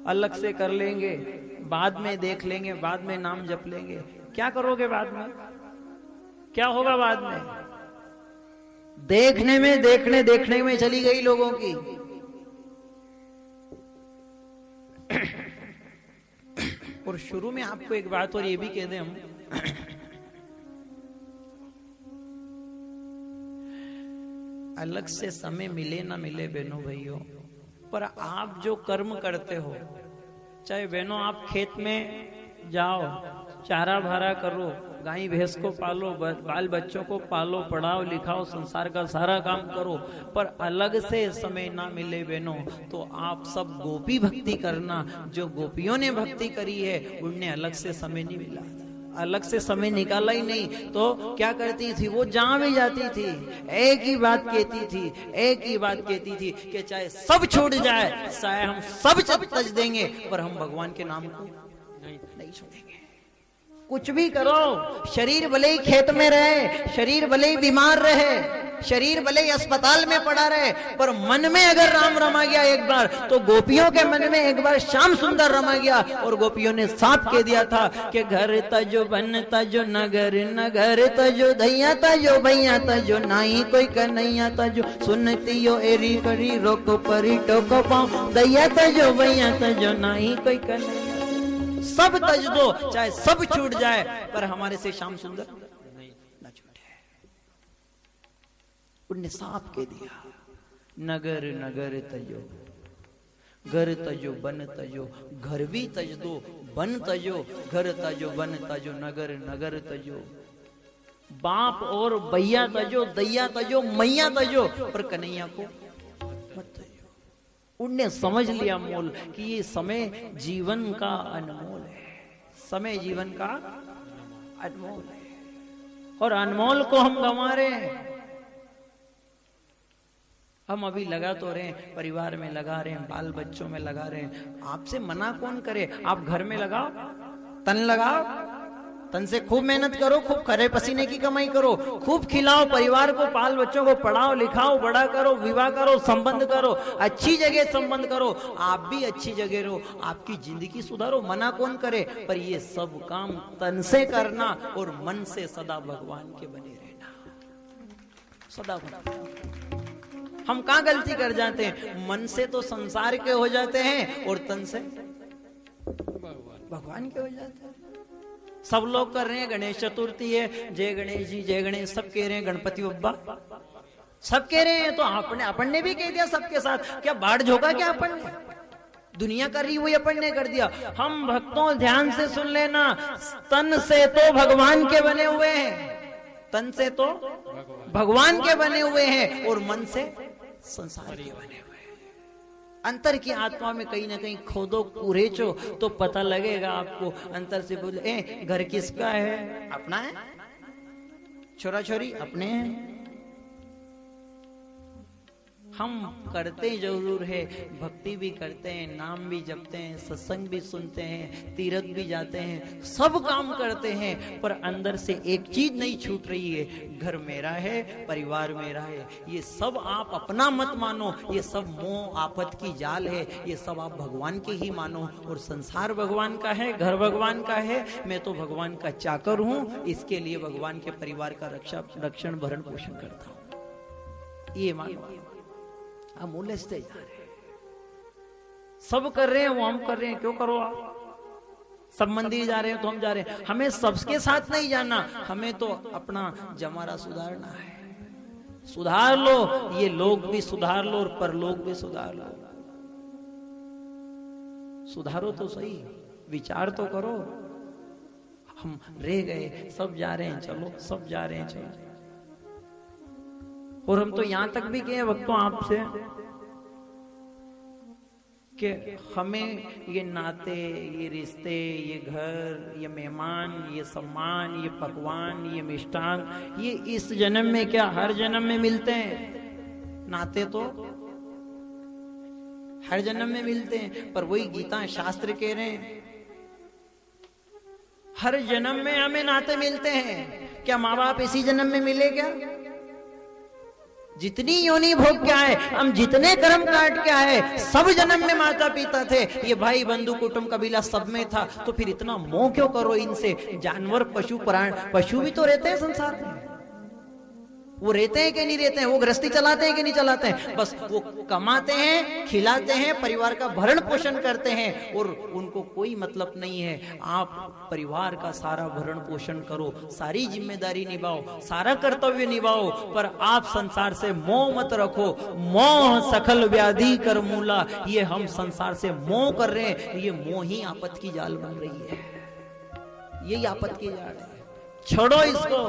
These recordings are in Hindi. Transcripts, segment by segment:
अलग से कर लेंगे, बाद में देख लेंगे, बाद में नाम जप लेंगे। क्या करोगे बाद में? क्या होगा बाद में? देखने में चली गई लोगों की। और शुरू में आपको एक बात और ये भी कह दें हम, अलग से समय मिले ना मिले बहनों भाइयों, पर आप जो कर्म करते हो, चाहे बहनों आप खेत में जाओ, चारा भारा करो, गाय भैंस को पालो, बाल बच्चों को पालो, पढ़ाओ लिखाओ, संसार का सारा काम करो, पर अलग से समय ना मिले बहनों, तो आप सब गोपी भक्ति करना। जो गोपियों ने भक्ति करी है उनने अलग से समय नहीं मिला, अलग से समय निकाला ही नहीं। तो क्या करती थी वो? जहां भी जाती थी एक ही बात कहती थी कि चाहे सब छूट जाए, चाहे हम सब तज देंगे, पर हम भगवान के नाम को नहीं छोड़ेंगे। कुछ भी करो, शरीर भले ही खेत में रहे, शरीर भले ही बीमार रहे, शरीर भले ही अस्पताल में पड़ा रहे, पर मन में अगर राम रमा गया एक बार, तो गोपियों के मन में एक बार श्याम सुंदर रमा गया। और गोपियों ने साफ कह दिया था कि घर तजो बन तजो नगर नगर तजो दैया तजो भैया तजो नाई कोई कन्हैया तजो सुनती हो एरी करी रोको परी टोको पाओ दैया तजो भैया तजो नाई कोई कन्हैया। सब तज दो, चाहे सब छूट जाए, पर हमारे से श्याम सुंदर न छूटे। उनने साफ कह दिया, नगर नगर तजो, घर तजो बन तजो, घर भी तज दो, बन तजो, घर तजो बन तजो, नगर नगर तजो, बाप और भैया तजो, दैया तजो, मैया तजो, पर कन्हैया को मत तजो। उनने समझ लिया मोल कि ये समय जीवन का अनमोल है, समय जीवन का अनमोल है, और अनमोल को हम गंवा रहे हैं। हम अभी लगा तो रहे हैं, परिवार में लगा रहे हैं, बाल बच्चों में लगा रहे हैं, आपसे मना कौन करे? आप घर में लगाओ, तन लगाओ, तन से खूब मेहनत करो, खूब खरे पसीने की कमाई करो, खूब खिलाओ परिवार को, बाल बच्चों को पढ़ाओ लिखाओ, बड़ा करो, विवाह करो, संबंध करो, अच्छी जगह संबंध करो, आप भी अच्छी जगह रहो, आपकी जिंदगी सुधारो, मना कौन करे? पर ये सब काम तन से करना और मन से सदा भगवान के बने रहना, सदा भगवान। हम कहां गलती कर जाते हैं? मन से तो संसार के हो जाते हैं और तन से भगवान के हो जाते हैं। सब लोग कर रहे हैं, गणेश चतुर्थी है, जय गणेश जी जय गणेश, सब कह रहे हैं, गणपति बप्पा सब कह रहे हैं, तो अपन ने भी कह दिया सबके साथ। क्या बाढ़ झोंका क्या अपन ने? दुनिया कर रही हुई अपन ने कर दिया। हम भक्तों ध्यान से सुन लेना, तन से तो भगवान के बने हुए हैं, तन से तो भगवान के बने हुए हैं, और मन से संसार के बने हुए हैं। अंतर की आत्मा में कहीं ना कहीं खोदो कुरेचो तो पता लगेगा आपको। अंतर से बोले घर किसका है? अपना है, छोरा छोरी अपने हैं। हम करते जरूर है, भक्ति भी करते हैं, नाम भी जपते हैं, सत्संग भी सुनते हैं, तीर्थ भी जाते हैं, सब काम करते हैं, पर अंदर से एक चीज नहीं छूट रही है, घर मेरा है, परिवार मेरा है। ये सब आप अपना मत मानो, ये सब मोह आफत की जाल है, ये सब आप भगवान के ही मानो। और संसार भगवान का है, घर भगवान का है, मैं तो भगवान का चाकर हूं, इसके लिए भगवान के परिवार का रक्षण भरण पोषण करता हूं, ये मानो। हम उलझते जा रहे हैं, सब कर रहे हैं वो हम कर रहे हैं, क्यों करो आप? सब मंदिर जा रहे हैं तो हम जा रहे हैं, हमें सबके साथ नहीं जाना, हमें तो अपना जमारा सुधारना है। सुधार लो, ये लोग भी सुधार लो और परलोक भी सुधार लो। सुधारो तो सही, विचार तो करो। हम रह गए, सब जा रहे हैं चलो, सब जा रहे हैं चलो। और हम तो यहां तक भी कहे भक्तों आपसे कि हमें ये नाते, ये रिश्ते, ये घर, ये मेहमान, ये सम्मान, ये पकवान, ये मिष्टान, ये इस जन्म में क्या हर जन्म में मिलते हैं? नाते तो हर जन्म में मिलते हैं, पर वही गीता शास्त्र कह रहे हैं हर जन्म में हमें नाते मिलते हैं। क्या माँ बाप इसी जन्म में मिले क्या? जितनी योनि भोग के आए, हम जितने कर्म काट के आए, सब जन्म में माता पिता थे, ये भाई बंधु कुटुंब कबीला सब में था, तो फिर इतना मोह क्यों करो इनसे? जानवर पशु प्राण, पशु भी तो रहते हैं संसार में, वो रहते हैं कि नहीं रहते हैं, वो गृहस्थी चलाते हैं कि नहीं चलाते हैं, बस वो कमाते हैं, खिलाते हैं, परिवार का भरण पोषण करते हैं और उनको कोई मतलब नहीं है। आप परिवार का सारा भरण पोषण करो, सारी जिम्मेदारी निभाओ, सारा कर्तव्य निभाओ, पर आप संसार से मोह मत रखो। मोह सकल व्याधि कर मूला, ये हम संसार से मोह कर रहे हैं, ये मोह ही आपत की जाल बन रही है, यही आपत की जाल है। छोड़ो इसको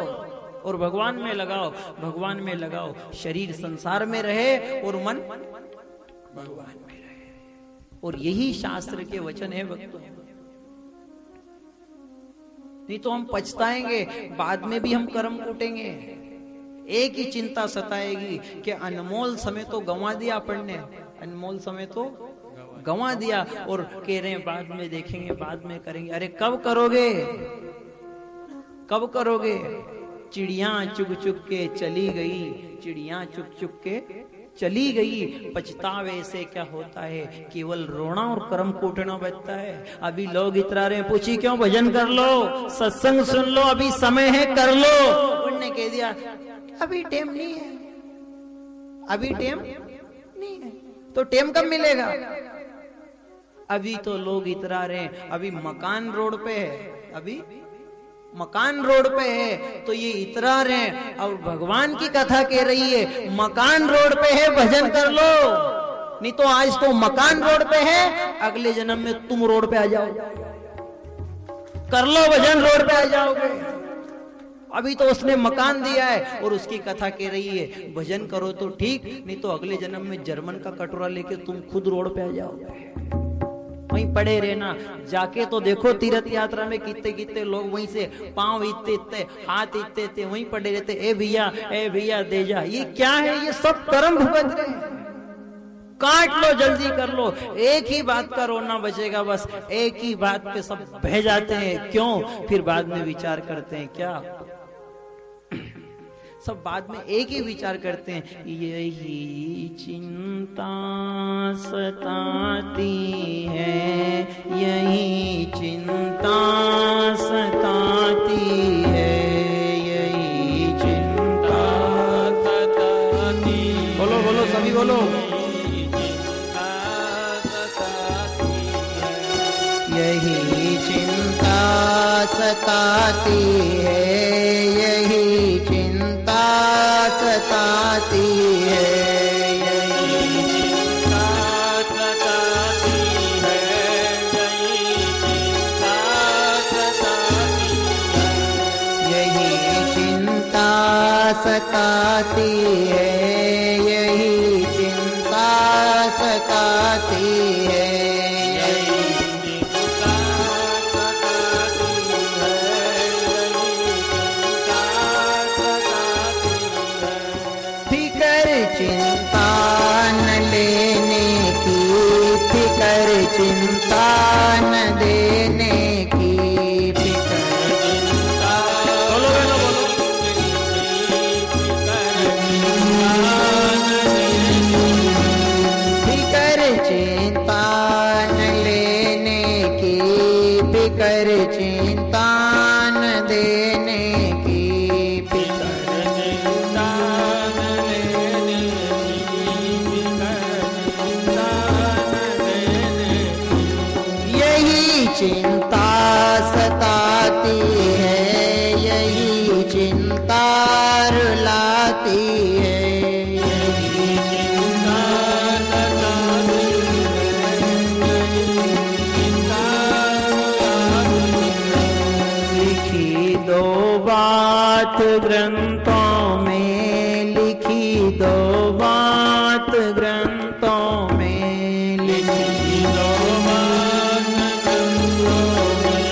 और भगवान में लगाओ, भगवान में लगाओ। शरीर संसार में रहे और मन भगवान में रहे, और यही शास्त्र के वचन है भक्तों। नहीं तो हम पछताएंगे, बाद में भी हम कर्म कूटेंगे। एक ही चिंता सताएगी कि अनमोल समय तो गंवा दिया अपन ने, अनमोल समय तो गंवा दिया, और कह रहे हैं बाद में देखेंगे, बाद में करेंगे। अरे कब करोगे, कब करोगे? चिड़िया चुग चुग के चली गई, चिड़िया चुग चुग के चली गई, पछतावे से क्या होता है? केवल रोना और कर्म कूटना बचता है। अभी लोग इतरा रहे हैं, पूछी क्यों? भजन कर लो, सत्संग सुन लो, अभी समय है, कर लो। उन्होंने कह दिया अभी टेम नहीं है, अभी टेम नहीं है, तो टेम कब मिलेगा? अभी तो लोग इतरा रहे हैं, अभी मकान रोड पे है, अभी मकान रोड पे है, तो ये इतरा रहे हैं। और भगवान की कथा कह रही है मकान रोड पे है, भजन कर लो, नहीं तो आज तो मकान रोड पे है, अगले जन्म में तुम रोड पे आ जाओ, कर लो भजन, रोड पे आ जाओगे। अभी तो उसने मकान दिया है और उसकी कथा कह रही है भजन करो तो ठीक, नहीं तो अगले जन्म में जर्मन का कटोरा लेके तुम खुद रोड पे आ जाओगे, वहीं पड़े रहना। जाके तो देखो तीर्थ यात्रा में कितने कितने लोग वहीं से पांव इतने इतने, हाथ इतने इतने वहीं पड़े रहते, ए भैया दे जा। ये क्या है? ये सब कर्म भुगत रहे हैं। काट लो, जल्दी कर लो, एक ही बात का रोना बचेगा, बस एक ही बात पे सब बह जाते हैं। क्यों? फिर बाद में विचार करते हैं, क्या सब बाद में एक ही विचार करते हैं, यही चिंता सताती है, यही चिंता सताती है, यही चिंता सताती। बोलो बोलो सभी बोलो, यही चिंता सताती है, यही चिंता सताती है, यही चिंता सताती है, यही चिंता सताती है, यही चिंता सताती है, यही चिंता सताती है। फिकर चिंता न लेने की, फिकर चिंता न देने की, फिकर चिंता, बोलो बोलो बोलो, फिकर चिंता न लेने की, फिकर चिंता न देने की, फिकर चिंता न लेने की, यही चिंता सताती है, यही चिंता रुलाती है, यही चिंता सताती है। लिखी दो बात ग्रंथों में, लिखी दो बात ग्रंथों में, लिखी दो बात ग्रंथों में,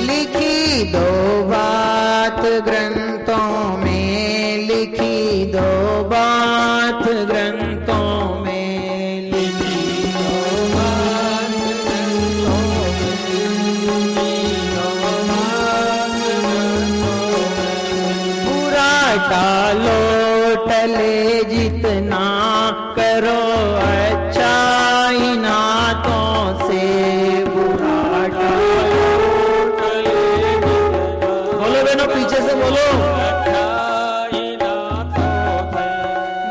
लिखी दो बात ग्रंथों में, लिखी दो बात ग्रंथों में, लिखी दो बात ग्रंथों में, लिखी दो बात ग्रंथों में, लिखी दो बात ग्रंथों टले जितना करो अच्छाई नातों से बुरा टालो टले जितना। बोलो बहनों पीछे से बोलो, अच्छाई नातों से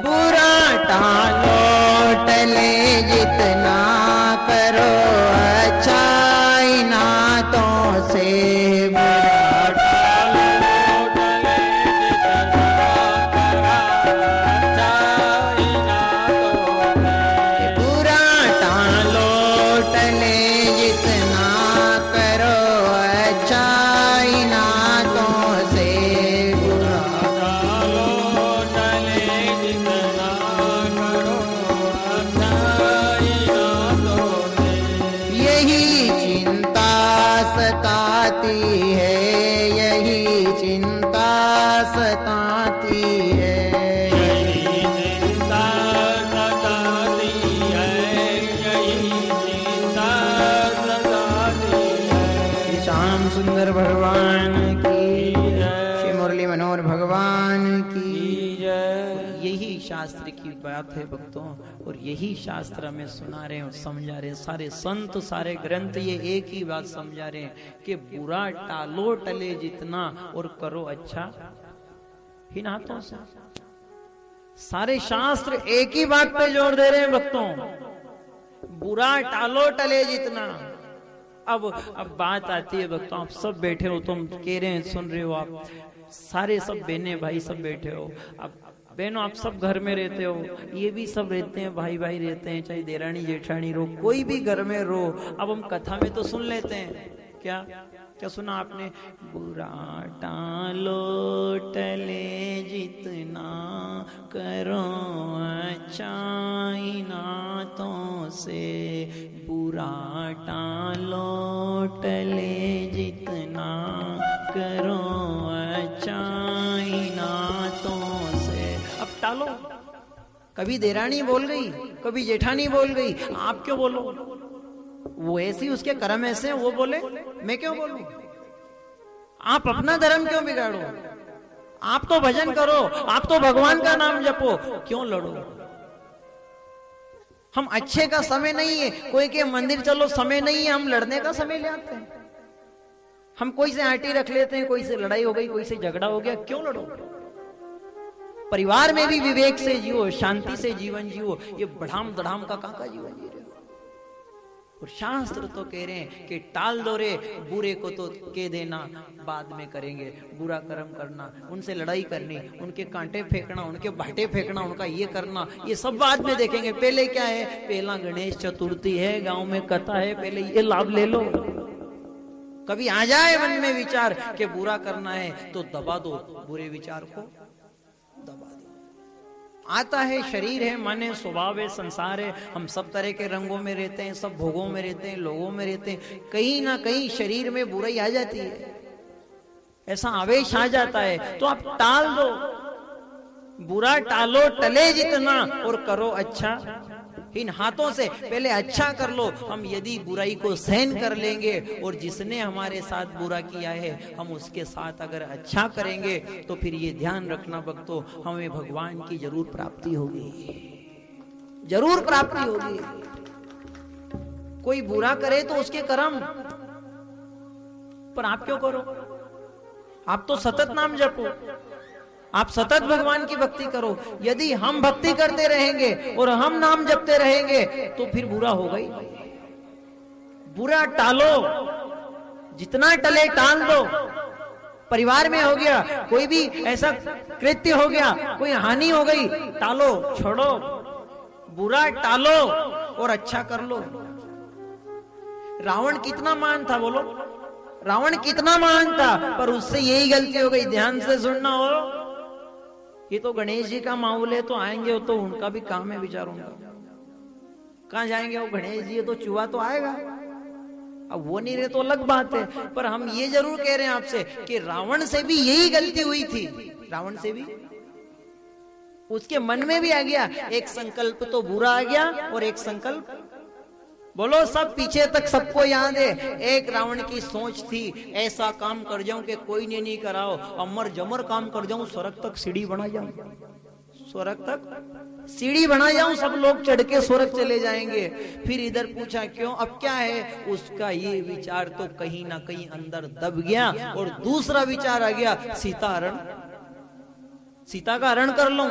बुरा टालो टले जितना करो अच्छाई नातों से भगवान की श्री मुरली मनोहर भगवान की यही शास्त्र की बात है भक्तों, और यही शास्त्र में सुना रहे हैं और समझा रहे हैं। सारे संत सारे ग्रंथ ये एक ही बात समझा रहे हैं कि बुरा टालो टले जितना और करो अच्छा इन हाथों से। सारे शास्त्र एक ही बात पे जोर दे रहे हैं भक्तों, बुरा टालो टले जितना। अब बात आती है भक्तों, आप सब बैठे हो, तुम कह रहे हैं सुन रहे हो, आप सारे सब बहने भाई सब बैठे हो। अब बहनों आप सब घर में रहते हो, ये भी सब रहते हैं, भाई भाई रहते हैं, चाहे देरानी जेठानी रो, कोई भी घर में रो। अब हम कथा में तो सुन लेते हैं, क्या क्या सुना आपने? बुरा टालो टले जितना करो अच्छाई नातों से, बुरा टालो टले जितना करो अच्छाई नातों से। अब टालो, कभी देरानी बोल गई, कभी जेठानी बोल गई, आप क्यों बोलो? वो ऐसी उसके कर्म ऐसे हैं, वो बोले, मैं क्यों बोलूं? आप अपना धर्म क्यों बिगाड़ो? आप तो भजन करो, आप तो भगवान का नाम जपो, क्यों लड़ो? हम अच्छे का समय नहीं है, कोई के मंदिर चलो समय नहीं है, हम लड़ने का समय ले आते हैं। हम कोई से आंटी रख लेते हैं, कोई से लड़ाई हो गई, कोई से झगड़ा हो गया, क्यों लड़ो? परिवार में भी विवेक से जियो, शांति से जीवन जियो, ये बढ़ाम दढ़ाम का काका जीवन जी रहे हो। और शास्त्र तो कह रहे हैं कि टाल दो रे बुरे को, तो कह देना बाद में करेंगे, बुरा कर्म करना, उनसे लड़ाई करनी, उनके कांटे फेंकना, उनके भाटे फेंकना, उनका ये करना, ये सब बाद में देखेंगे। पहले क्या है? पहला गणेश चतुर्थी है, गांव में कथा है, पहले ये लाभ ले लो। कभी आ जाए मन में विचार कि बुरा करना है तो दबा दो, बुरे विचार को दबा दो। आता है, शरीर है, मन है, स्वभाव है, संसार है, हम सब तरह के रंगों में रहते हैं, सब भोगों में रहते हैं, लोगों में रहते हैं, कहीं ना कहीं शरीर में बुराई आ जाती है, ऐसा आवेश आ जाता है, तो आप टाल दो। बुरा टालो टले जितना और करो अच्छा इन हाथों से। पहले अच्छा कर लो। हम यदि बुराई को सहन कर लेंगे और जिसने हमारे साथ बुरा किया है हम उसके साथ अगर अच्छा करेंगे तो फिर ये ध्यान रखना भक्तों, हमें भगवान की जरूर प्राप्ति होगी, जरूर प्राप्ति होगी। कोई बुरा करे तो उसके कर्म, पर आप क्यों करो? आप तो सतत नाम जपो, आप सतत भगवान की भक्ति करो। यदि हम भक्ति करते रहेंगे और हम नाम जपते रहेंगे तो फिर बुरा होगा ही। बुरा टालो, जितना टले टाल दो। परिवार में हो गया, कोई भी ऐसा कृत्य हो गया, कोई हानि हो गई, टालो, छोड़ो, बुरा टालो और अच्छा कर लो। रावण कितना महान था, बोलो, रावण कितना महान था, पर उससे यही गलती हो गई। ध्यान से सुनना हो, ये तो गणेश जी का माहौल है, तो आएंगे, तो उनका भी काम है बेचारों का, कहां जाएंगे वो गणेश जी, तो चूहा तो आएगा। अब वो नहीं रहे तो अलग बात है, पर हम ये जरूर कह रहे हैं आपसे कि रावण से भी यही गलती हुई थी। रावण से भी उसके मन में भी आ गया, एक संकल्प तो बुरा आ गया और एक संकल्प, बोलो सब पीछे तक सबको याद है। एक रावण की सोच थी, ऐसा काम कर जाऊं कि कोई ने नहीं कराओ, अमर जमर काम कर जाऊं, स्वर्ग तक सीढ़ी बना जाऊं, स्वर्ग तक सीढ़ी बना जाऊं, सब लोग चढ़ के स्वर्ग चले जाएंगे। फिर इधर पूछा क्यों, अब क्या है? उसका ये विचार तो कहीं ना कहीं अंदर दब गया और दूसरा विचार आ गया, सीता का हरण कर लूं।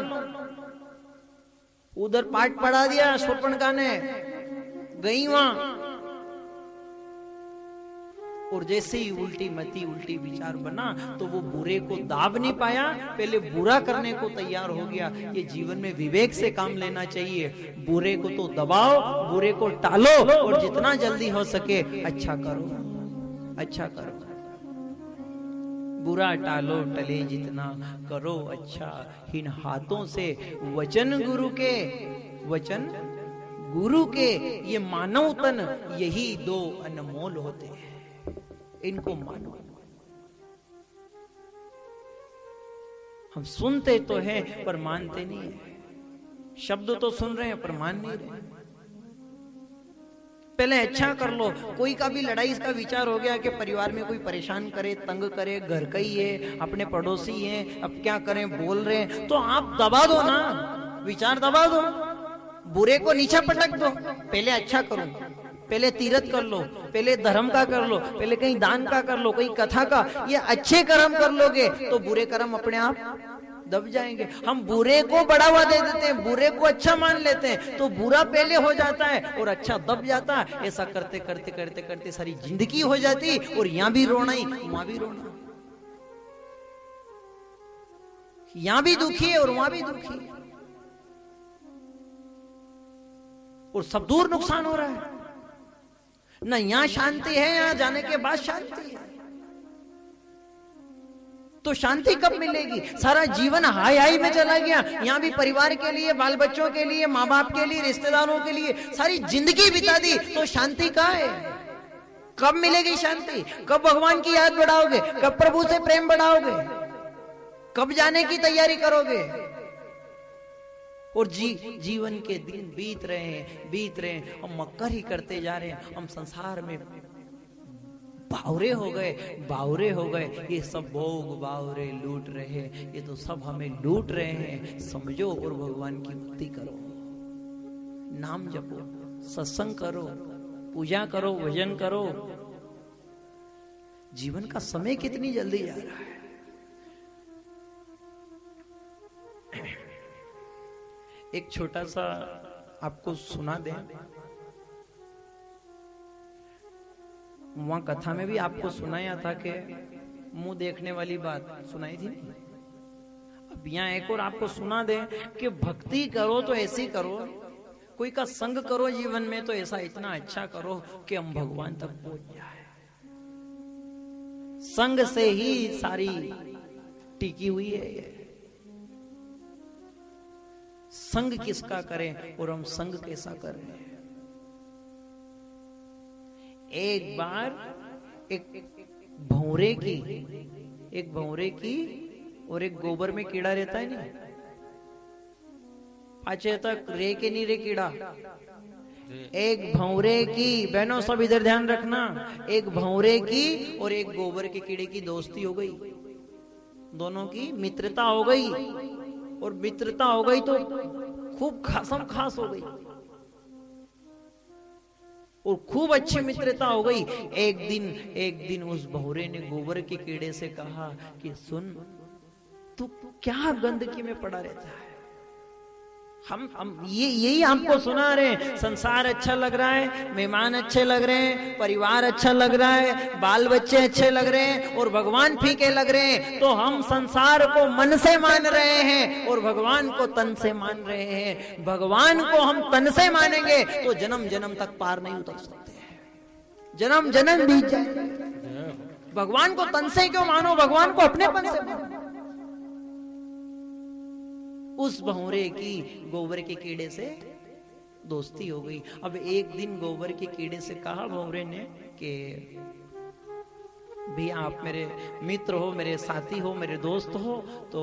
उधर पाठ पढ़ा दिया शूर्पणखा ने, गई वहां, और जैसे ही उल्टी मति उल्टी विचार बना तो वो बुरे को दाब नहीं पाया, पहले बुरा करने को तैयार हो गया। ये जीवन में विवेक से काम लेना चाहिए। बुरे को तो दबाओ, बुरे को टालो, और जितना जल्दी हो सके अच्छा करो, अच्छा करो। बुरा टालो, टले जितना करो अच्छा। इन हाथों से वचन गुरु के ये मानव तन, यही दो अनमोल होते हैं, इनको मानो। हम सुनते तो हैं पर मानते नहीं है। शब्द तो सुन रहे हैं पर मान नहीं रहे। पहले अच्छा कर लो। कोई का भी लड़ाई का विचार हो गया कि परिवार में कोई परेशान करे, तंग करे, घर का ही है, अपने पड़ोसी हैं, अब क्या करें, बोल रहे हैं, तो आप दबा दो ना, विचार दबा दो, बुरे को नीचे पटक दो। पहले अच्छा करो, पहले तीर्थ कर लो, पहले धर्म का कर लो, पहले कहीं दान का कर लो, कहीं कथा का। ये अच्छे कर्म कर लोगे तो बुरे कर्म अपने आप दब जाएंगे। हम बुरे को बढ़ावा दे देते हैं, बुरे को अच्छा मान लेते हैं, तो बुरा पहले हो जाता है और अच्छा दब जाता है। ऐसा करते करते करते करते सारी जिंदगी हो जाती, और यहां भी रोना ही वहां भी रोना, यहां भी दुखी है और वहां भी दुखी है, और सब दूर नुकसान हो रहा है। ना यहां शांति है, यहां जाने के बाद शांति है। तो शांति कब मिलेगी? सारा जीवन हाई हाई में चला गया। यहां भी परिवार के लिए, बाल बच्चों के लिए, माँ बाप के लिए, रिश्तेदारों के लिए सारी जिंदगी बिता दी, तो शांति कहां है? कब मिलेगी शांति? कब भगवान की याद बढ़ाओगे? कब प्रभु से प्रेम बढ़ाओगे? कब जाने की तैयारी करोगे? और जीवन के दिन बीत रहे हैं, हम मक्कर ही करते जा रहे हैं। हम संसार में बावरे हो गए। ये सब भोग बावरे लूट रहे हैं, ये तो सब हमें लूट रहे हैं। समझो और भगवान की भक्ति करो, नाम जपो, सत्संग करो, पूजा करो, भजन करो। जीवन का समय कितनी जल्दी जा रहा है। एक छोटा सा आपको सुना दें। वहां कथा में भी आपको सुनाया था कि मुंह देखने वाली बात सुनाई थी। अब यहाँ एक और आपको सुना दे कि भक्ति करो तो ऐसी करो, कोई का संग करो जीवन में तो ऐसा इतना अच्छा करो कि हम भगवान तक पहुंच जाए। संग से ही सारी टिकी हुई है ये। संग किसका करें और हम संग कैसा कर रहे हैं। एक बार एक भौरे की और एक गोबर में कीड़ा रहता है नहीं, पाचे तक रे के नहीं रे कीड़ा। एक भौरे की, बहनों सब इधर ध्यान रखना, एक भौरे की और एक गोबर के कीड़े की दोस्ती हो गई, दोनों की मित्रता हो गई। और मित्रता हो गई तो खूब खासम खास हो गई और खूब अच्छी मित्रता हो गई। एक दिन उस भौरे ने गोबर के कीड़े से कहा कि सुन, तू क्या गंदगी में पड़ा रहता है। हम यही आपको सुना रहे हैं। संसार अच्छा लग रहा है, मेहमान अच्छे लग रहे हैं, परिवार अच्छा लग रहा है, बाल बच्चे अच्छे लग रहे हैं और भगवान फीके लग रहे हैं। तो हम संसार को मन से मान रहे हैं और भगवान को तन से मान रहे हैं। भगवान को हम तन से मानेंगे तो जन्म जन्म तक पार नहीं उतर सकते, जन्म जन्म बीत जाए। भगवान को तन से क्यों मानो, भगवान को अपनेपन से मानो। उस भौरे की गोबर के कीड़े से दोस्ती हो गई। अब एक दिन गोबर के कीड़े से कहा भौरे ने कि भैया आप मेरे मित्र हो, मेरे साथी हो, मेरे दोस्त हो, तो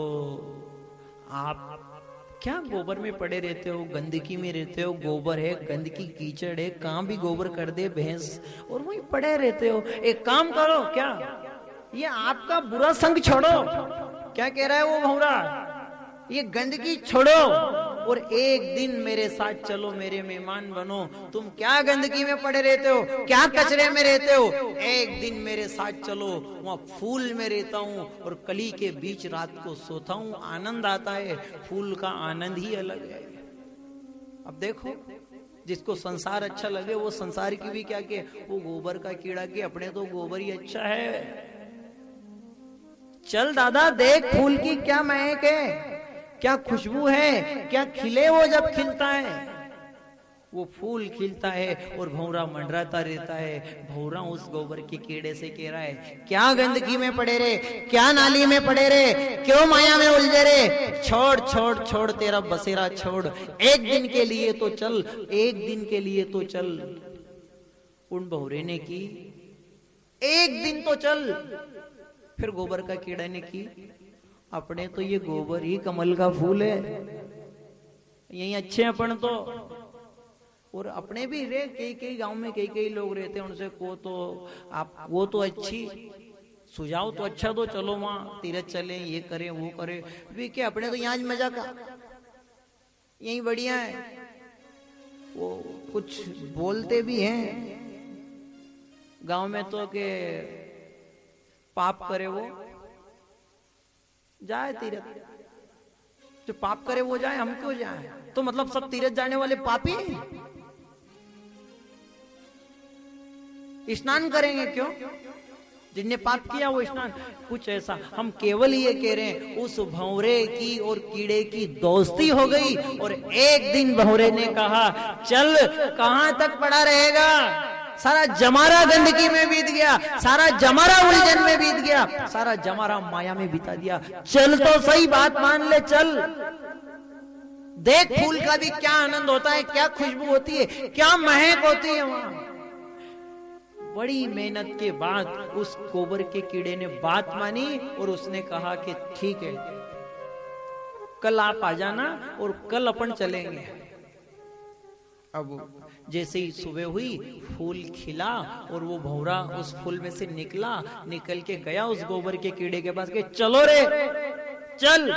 आप क्या गोबर में पड़े रहते हो, गंदगी में रहते हो। गोबर है, गंदगी कीचड़ है, कहां भी गोबर कर दे भैंस और वहीं पड़े रहते हो। एक काम करो, क्या ये आपका बुरा संग छोड़ो। क्या कह रहा है वो भौरा? ये गंदगी छोड़ो और एक दिन मेरे साथ चलो, मेरे मेहमान बनो। तुम क्या गंदगी में पड़े रहते हो, क्या कचरे में रहते हो, एक दिन मेरे साथ चलो, वहां फूल में रहता हूं और कली के बीच रात को सोता हूं, आनंद आता है। फूल का आनंद ही अलग है। अब देखो, जिसको संसार अच्छा लगे वो संसार की भी क्या के, वो गोबर का कीड़ा के, अपने तो गोबर ही अच्छा है। चल दादा देख फूल की क्या महक है, क्या खुशबू है, क्या खिले वो जब खिलता है। वो फूल खिलता है और भौरा मंडराता रहता है। भौरा उस गोबर के कीड़े से कह रहा है, क्या गंदगी में पड़े रे, क्या नाली में पड़े रे, क्यों माया में उलझे रे, छोड़ छोड़ छोड़ तेरा बसेरा छोड़, एक दिन के लिए तो चल, एक दिन के लिए तो चल। उन भौरे ने की, एक दिन तो चल। फिर गोबर का कीड़ा ने की, अपने तो ये गोबर ही कमल का फूल है, यही अच्छे अपन तो। और अपने भी रे कई कई गांव में कई कई लोग रहते हैं, उनसे को तो आप वो तो अच्छी सुझाव तो अच्छा दो, चलो वहां तीरथ चले, ये करें वो करें, भी क्या अपने तो यहाँ मजा का यही बढ़िया है। वो कुछ बोलते भी हैं गांव में तो के पाप करे वो जाए तीरथ, जो पाप करे वो जाए, हम क्यों जाए। तो मतलब सब तीरथ जाने वाले पापी स्नान करेंगे क्यों, जिनने पाप किया वो स्नान, कुछ ऐसा। हम केवल ये कह रहे हैं, उस भंवरे की और कीड़े की दोस्ती हो गई और एक दिन भंवरे ने कहा, चल कहां तक पड़ा रहेगा, सारा जमारा गंदगी में बीत गया, सारा जमारा उलझन में बीत गया, सारा जमारा माया में बिता दिया, चल तो सही, बात मान ले, चल देख फूल का भी क्या आनंद होता है, क्या खुशबू होती है, क्या महक होती है वहां। बड़ी मेहनत के बाद उस गोबर के कीड़े ने बात मानी और उसने कहा कि ठीक है, कल आप आ जाना और कल अपन चलेंगे। अब जैसे ही सुबह हुई, फूल खिला और वो भौरा उस फूल में से निकला, निकल के गया उस गोबर के कीड़े के पास के, चलो रे चल।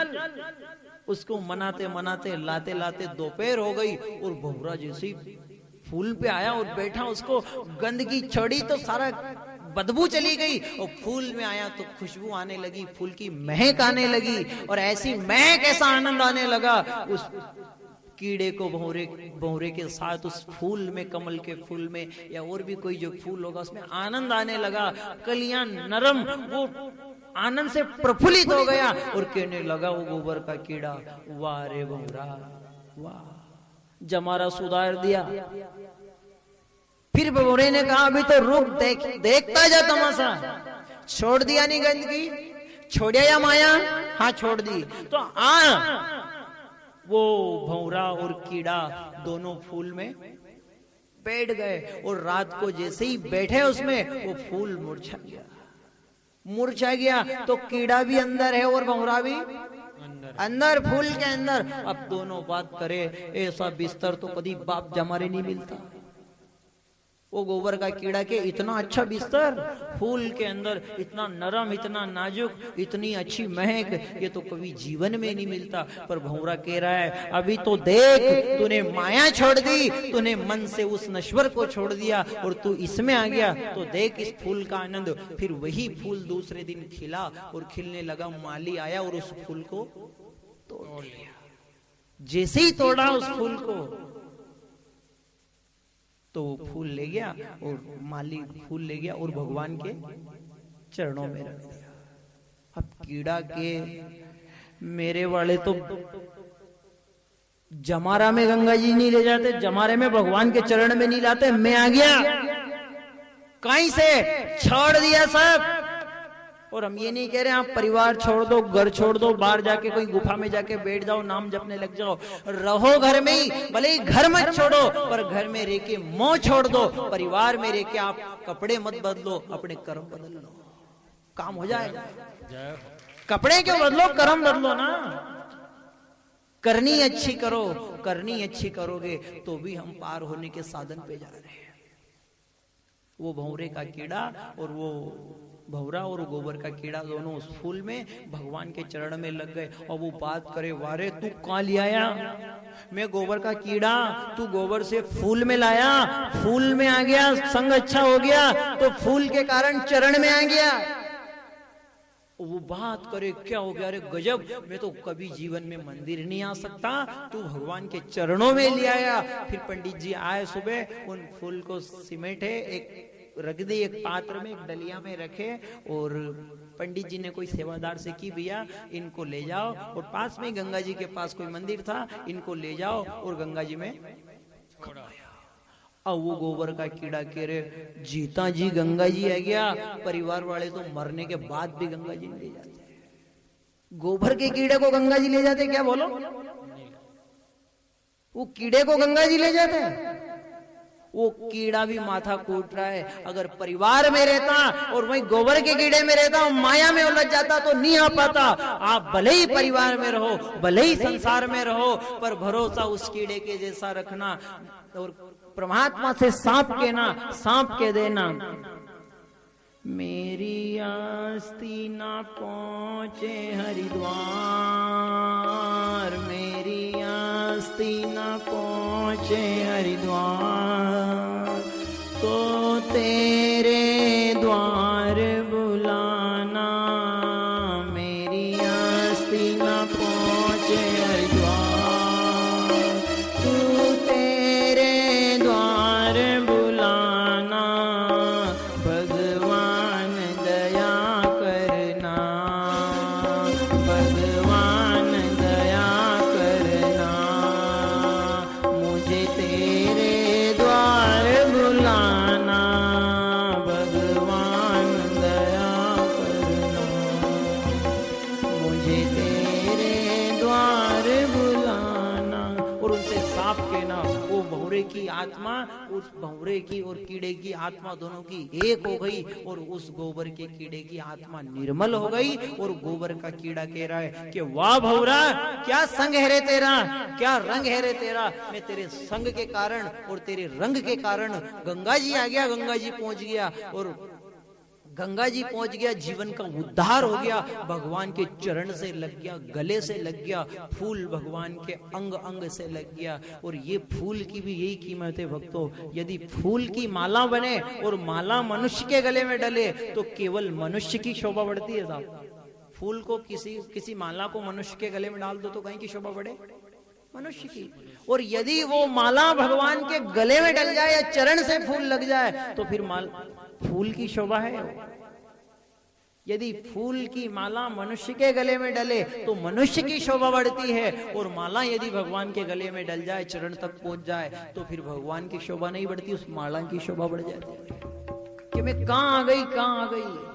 उसको मनाते मनाते लाते लाते दोपहर हो गई और भौरा जैसे ही फूल पे आया और बैठा, उसको गंदगी चढ़ी तो सारा बदबू चली गई और फूल में आया तो खुशबू आने लगी, फूल की महक आने लगी और ऐसी महक, ऐसा आनंद आने लगा उस कीड़े को भौरे के साथ उस फूल में, कमल के फूल में या और भी कोई जो फूल होगा उसमें आनंद आने लगा। कलियां नरम, वो आनंद से प्रफुल्लित हो गया और कहने लगा वो गोबर का कीड़ा, वाह रे भौरा वाह, जमारा सुधार दिया। फिर भौरे ने कहा, अभी तो रुक, देखता जा तमाशा, छोड़ दिया नहीं गंदगी, छोड़िया या माया, हाँ छोड़ दी। तो वो भौरा और कीड़ा दोनों फूल में बैठ गए और रात को जैसे ही बैठे उसमें वो फूल मुरझा गया तो कीड़ा भी अंदर है और भौरा भी अंदर फूल के अंदर। अब दोनों बात करे, ऐसा बिस्तर तो कभी बाप जमारे नहीं मिलता। वो गोबर का कीड़ा के इतना अच्छा बिस्तर, फूल के अंदर इतना नरम, इतना नाजुक, इतनी अच्छी महक, ये तो कभी जीवन में नहीं मिलता। पर भौरा कह रहा है, अभी तो देख, तूने माया छोड़ दी, तूने मन से उस नश्वर को छोड़ दिया और तू इसमें आ गया, तो देख इस फूल का आनंद। फिर वही फूल दूसरे दिन खिला और खिलने लगा। माली आया और उस फूल को तोड़ लिया। जैसे ही तोड़ा उस फूल को तो वो फूल ले गया और माली फूल ले गया और भगवान के चरणों में रख दिया। अब कीड़ा के मेरे वाले तो जमारा में गंगा जी नहीं ले जाते, जमारे में भगवान के चरण में नहीं लाते। मैं आ गया, कहीं से छोड़ दिया सब। और हम ये नहीं कह रहे आप परिवार छोड़ दो, घर छोड़ दो, बाहर जाके कोई गुफा में जाके बैठ जाओ, नाम जपने लग जाओ। रहो घर में ही, भले ही घर मत छोड़ो, पर घर में रह के मोह छोड़ दो। परिवार में रह के आप कपड़े मत बदलो, अपने कर्म बदल लो, काम हो जाएगा। कपड़े क्यों बदलो, कर्म बदलो ना। करनी अच्छी करो, करनी अच्छी करोगे तो भी हम पार होने के साधन पे जा रहे हैं। वो भौरे का कीड़ा और वो भंवरा और गोबर का कीड़ा दोनों उस फूल में भगवान के चरण में लग गए और वो बात करे, वारे तू कहां ले आया? मैं गोबर का कीड़ा, तू गोबर से फूल में लाया, फूल में आ गया, संग अच्छा हो गया तो फूल के कारण चरण में आ गया। वो बात करे, क्या हो गया? अरे गजब, मैं तो कभी जीवन में मंदिर नहीं आ सकता, तू भगवान के चरणों में ले आया। फिर पंडित जी आए सुबह, उन फूल को सिमेटे एक रख दी, एक पात्र में, एक डलिया में रखे, और पंडित जी ने कोई सेवादार से की, भैया इनको ले जाओ और पास में गंगा जी के पास कोई मंदिर था, इनको ले जाओ और गंगा जी में छोड़ो। अब वो गोबर का कीड़ा कह रहे, जीता जी गंगा जी आ गया। परिवार वाले तो मरने के बाद भी गंगा जी ले जाते हैं। गोबर के कीड़े को गंगा जी ले जाते, क्या बोलो? वो कीड़े को गंगा जी ले जाते हैं। वो कीड़ा भी माथा कूट रहा है, अगर परिवार में रहता और वही गोबर के कीड़े में रहता और माया में उलझ जाता तो नहीं आ पाता। आप भले ही परिवार में रहो, भले ही संसार में रहो, पर भरोसा उस कीड़े के जैसा रखना और परमात्मा से सांप के देना। मेरी आस्ती ना पहुंचे हरिद्वार, मेरी आस्ती ना पहुंचे हरिद्वार, तो तेरे द्वार बुलाना। मेरी आस्ती ना पहुंचे हरिद्वार, तू तेरे द्वार बुलाना। भगवान दया करना, भगवान दया करना, मुझे तेरे द्वार बुलाना। भगवान दया करना, मुझे तेरे द्वार बुलाना। और उनसे साफ कहना, वो भंवरे की आत्मा उस भंवरे की और कीड़े की आत्मा दोनों की एक हो गई और उस गोबर के कीड़े की आत्मा निर्मल हो गई। और गोबर का कीड़ा कह रहा है कि वाह भंवरा, क्या संग है रे तेरा, क्या रंग है रे तेरा। मैं तेरे संग के कारण और तेरे रंग के कारण गंगा जी आ गया, गंगा जी पहुंच गया, और गंगा जी पहुंच गया, जीवन का उद्धार हो गया। भगवान के चरण से लग गया, गले से लग गया, फूल भगवान के अंग अंग से लग गया। और ये फूल की भी यही कीमत है भक्तों। यदि फूल की माला बने और माला मनुष्य के गले में डले तो केवल मनुष्य की शोभा बढ़ती है साहब। फूल को किसी माला को मनुष्य के गले में डाल दो तो कहीं की शोभा बढ़े? मनुष्य की। और यदि वो माला भगवान के गले में डल जाए या चरण से फूल लग जाए तो फिर फूल की शोभा है। यदि फूल की माला मनुष्य के गले में डले तो मनुष्य की शोभा बढ़ती है, और माला यदि भगवान के गले में डल जाए, चरण तक पहुंच जाए, तो फिर भगवान की शोभा नहीं बढ़ती, उस माला की शोभा बढ़ जाती है कि मैं कहां आ गई, कहां आ गई।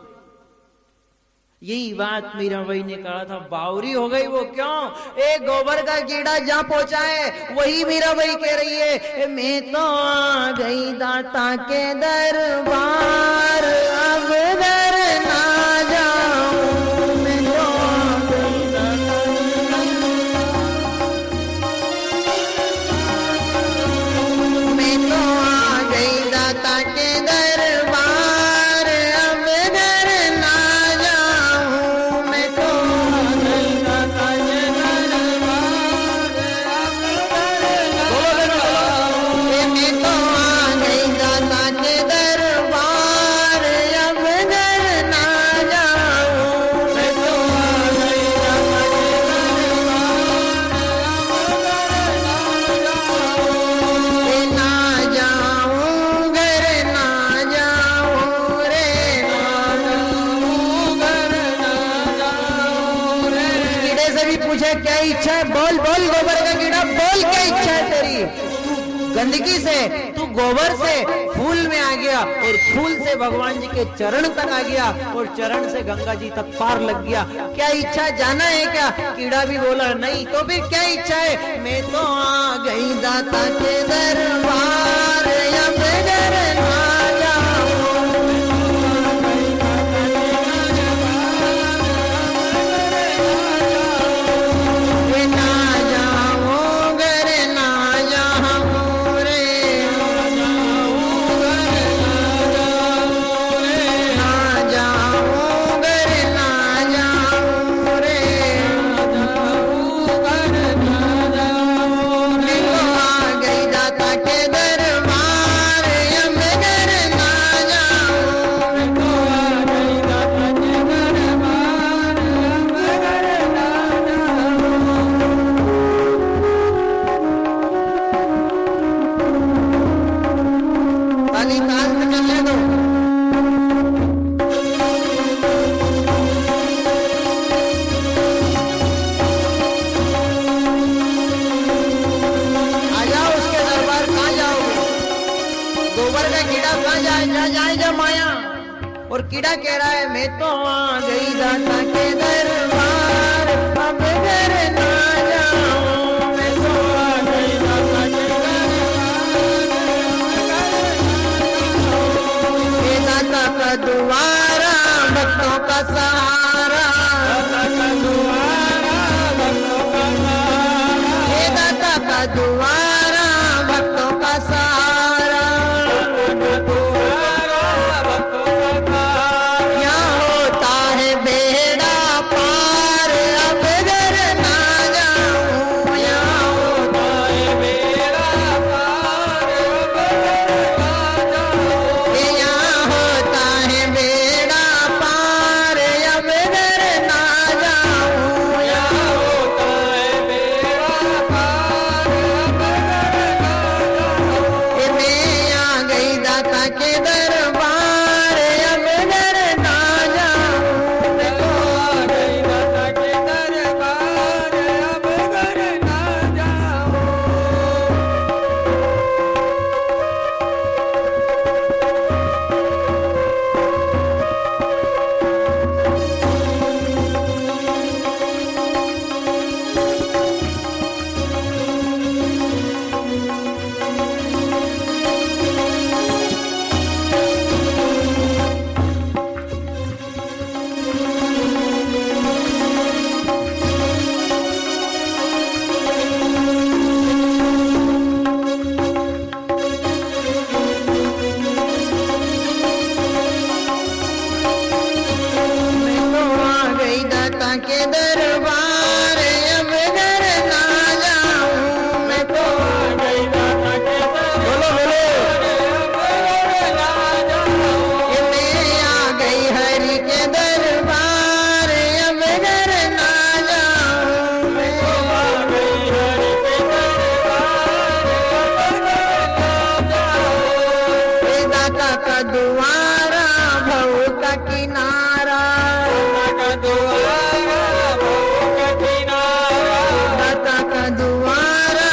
यही बात मीराबाई ने कहा था, बावरी हो गई वो क्यों? एक गोबर का कीड़ा जहां पहुंचा है वही मीराबाई कह रही है, मैं तो आ गई दाता के दरबार, अब दर ना जाऊं, मैं तो आ गई दाता, मैं तो आ गई दाता के दरबार, अब दर ना जाऊं, मैं तो आ गई दाता के दरबार, अब दर ना जाऊं, मैं तो आ गई दाता के दरबार, अब दर ना जाऊं, मैं तो आ गई दाता के दरबार, ना जाऊं घर ना जाऊं रे, ना जाऊं घर ना जाऊं रे। उस कीड़े से भी पूछे क्या इच्छा है, बोल बोल गोबर का कीड़ा, बोल क्या इच्छा है तेरी। तू गंदगी से, तू गोबर से फूल में आ गया और फूल से भगवान जी के चरण तक आ गया और चरण से गंगा जी तक पार लग गया। क्या इच्छा जाना है क्या? कीड़ा भी बोला नहीं। तो फिर क्या इच्छा है? मैं तो आ गई दाता के दरबार, अब घर ना जाऊं, ना जाऊं घर ना जाऊं रे, ना जाऊं कीड़ा खा जाए जा माया। और कीड़ा कह रहा है मैं तो आ गई दाता के दरबार, अब घर ना जाऊं, मैं तो आ गई दाता के दरबार। ये दाता का दुआरा भक्तों का सहारा, दाता का दुआरा भक्तों का सहारा, ये दाता का दुआरा भक्तों का सहारा, के दरबार अब घर ना जाऊं, मैं तो आ गई दाता के दरबार, मैं आ गई हरि के दरबार, अब घर ना जाऊं, मैं तो आ गई हरि के दरबार, दाता का दुआरा भव का किनारा, दाता का दुआरा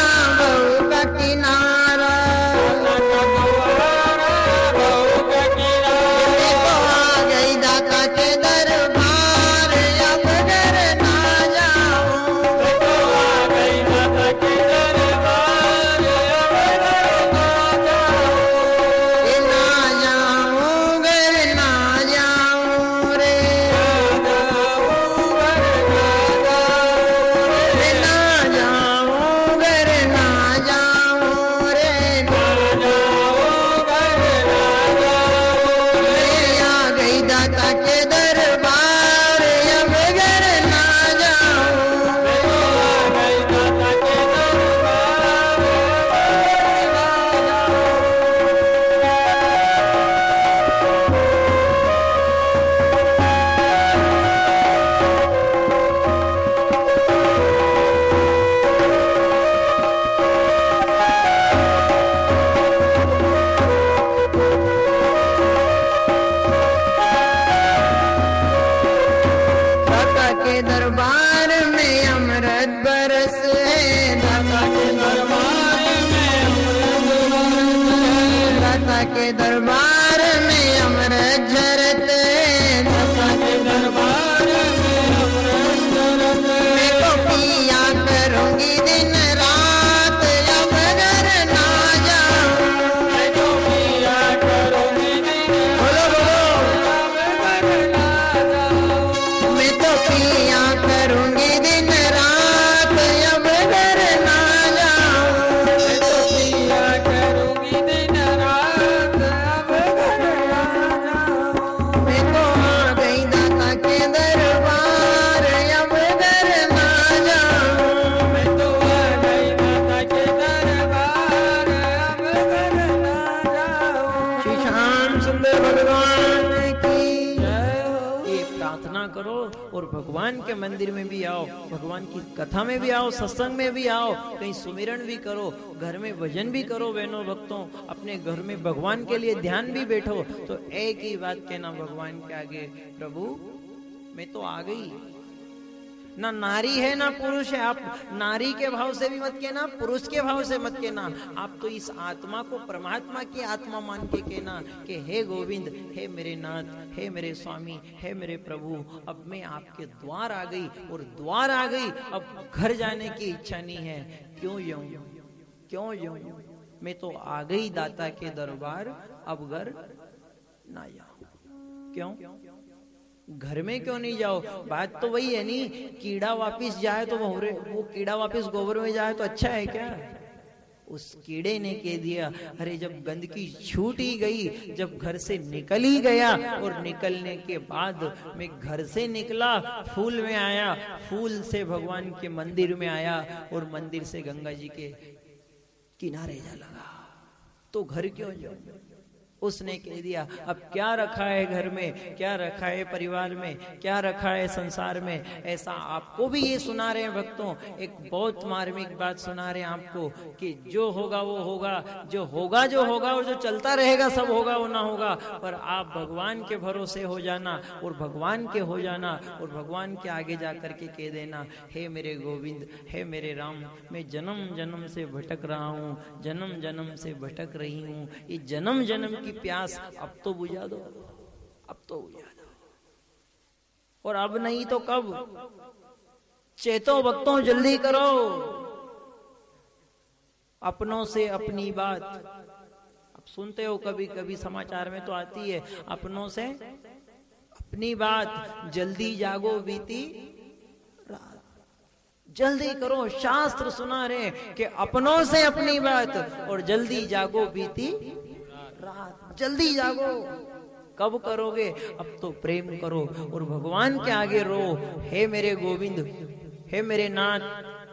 दरबार में अमृत बरस है, दाता के दरबार में अमृत बरस, दाता के दरबार में अमृत झरत है, दाता के दरबार में अमृत झरत, मैं तो पिया करूंगी दिन रात, अब घर ना जाऊं, मैं तो पिया करूंगी दिन रात, अब घर ना जाऊं, मैं तो पिया करूंगी दिन रात, अब घर ना जाऊं, मैं तो पिया करूंगी दिन रात, अब घर ना जाऊं, मैं तो आ गई दाता के दरबार, अब घर ना जाऊं, मैं तो आ गई दाता के दरबार, अब घर ना जाऊं। श्री श्याम सुंदर भगवान की जय हो। ये प्रार्थना करो और भगवान के मंदिर में भी आओ, भगवान की कथा में भी आओ, सत्संग में भी आओ, कहीं सुमिरन भी करो, घर में भजन भी करो बहनों भक्तों, अपने घर में भगवान के लिए ध्यान भी बैठो, तो एक ही बात कहना भगवान के आगे, प्रभु मैं तो आ गई, ना नारी है ना पुरुष है। आप नारी के भाव से भी मत कहना, पुरुष के भाव से मत कहना। आप तो इस आत्मा को परमात्मा की आत्मा मान के कहना कि हे गोविंद, हे मेरे नाथ, हे मेरे स्वामी, हे मेरे प्रभु, अब मैं आपके द्वार आ गई, और द्वार आ गई, अब घर जाने की इच्छा नहीं है। क्यों यूं, क्यों यूं, मैं तो आ गई दाता के दरबार, अब घर ना जाऊं। क्यों घर में क्यों नहीं जाओ? बात तो वही है नहीं, कीड़ा वापिस जाए तो वो कीड़ा वापिस गोबर में जाए तो अच्छा है क्या? उस कीड़े ने कह दिया, अरे जब गंदगी छूट ही गई, जब घर से निकल ही गया, और निकलने के बाद मैं घर से निकला, फूल में आया, फूल से भगवान के मंदिर में आया, और मंदिर से गंगा जी के किनारे जा लगा, तो घर क्यों जाऊं? उसने कह दिया, अब क्या रखा है घर में, क्या रखा है परिवार में, क्या रखा है संसार में। ऐसा आपको भी ये सुना रहे हैं भक्तों, एक बहुत मार्मिक बात सुना रहे हैं आपको कि जो होगा वो होगा, जो होगा और जो चलता रहेगा सब होगा वो ना होगा, पर आप भगवान के भरोसे हो जाना, और भगवान के हो जाना, और भगवान के आगे जा करके कह देना, हे मेरे गोविंद, हे मेरे राम, मैं जन्म जन्म से भटक रहा हूँ, जन्म जन्म से भटक रही हूँ, ये जन्म जन्म की प्यास अब तो बुझा दो, अब तो बुझा दो, और अब नहीं तो कब? चेतो भक्तों जल्दी करो, अपनों से अपनी बात। अब सुनते हो कभी कभी समाचार में तो आती है, अपनों से अपनी बात, जल्दी जागो बीती रात। जल्दी करो, शास्त्र सुना रहे कि अपनों से अपनी बात, और जल्दी जागो बीती रात। जल्दी जागो, कब करोगे? अब तो प्रेम करो और भगवान के आगे रो, हे मेरे गोविंद, हे मेरे नाथ,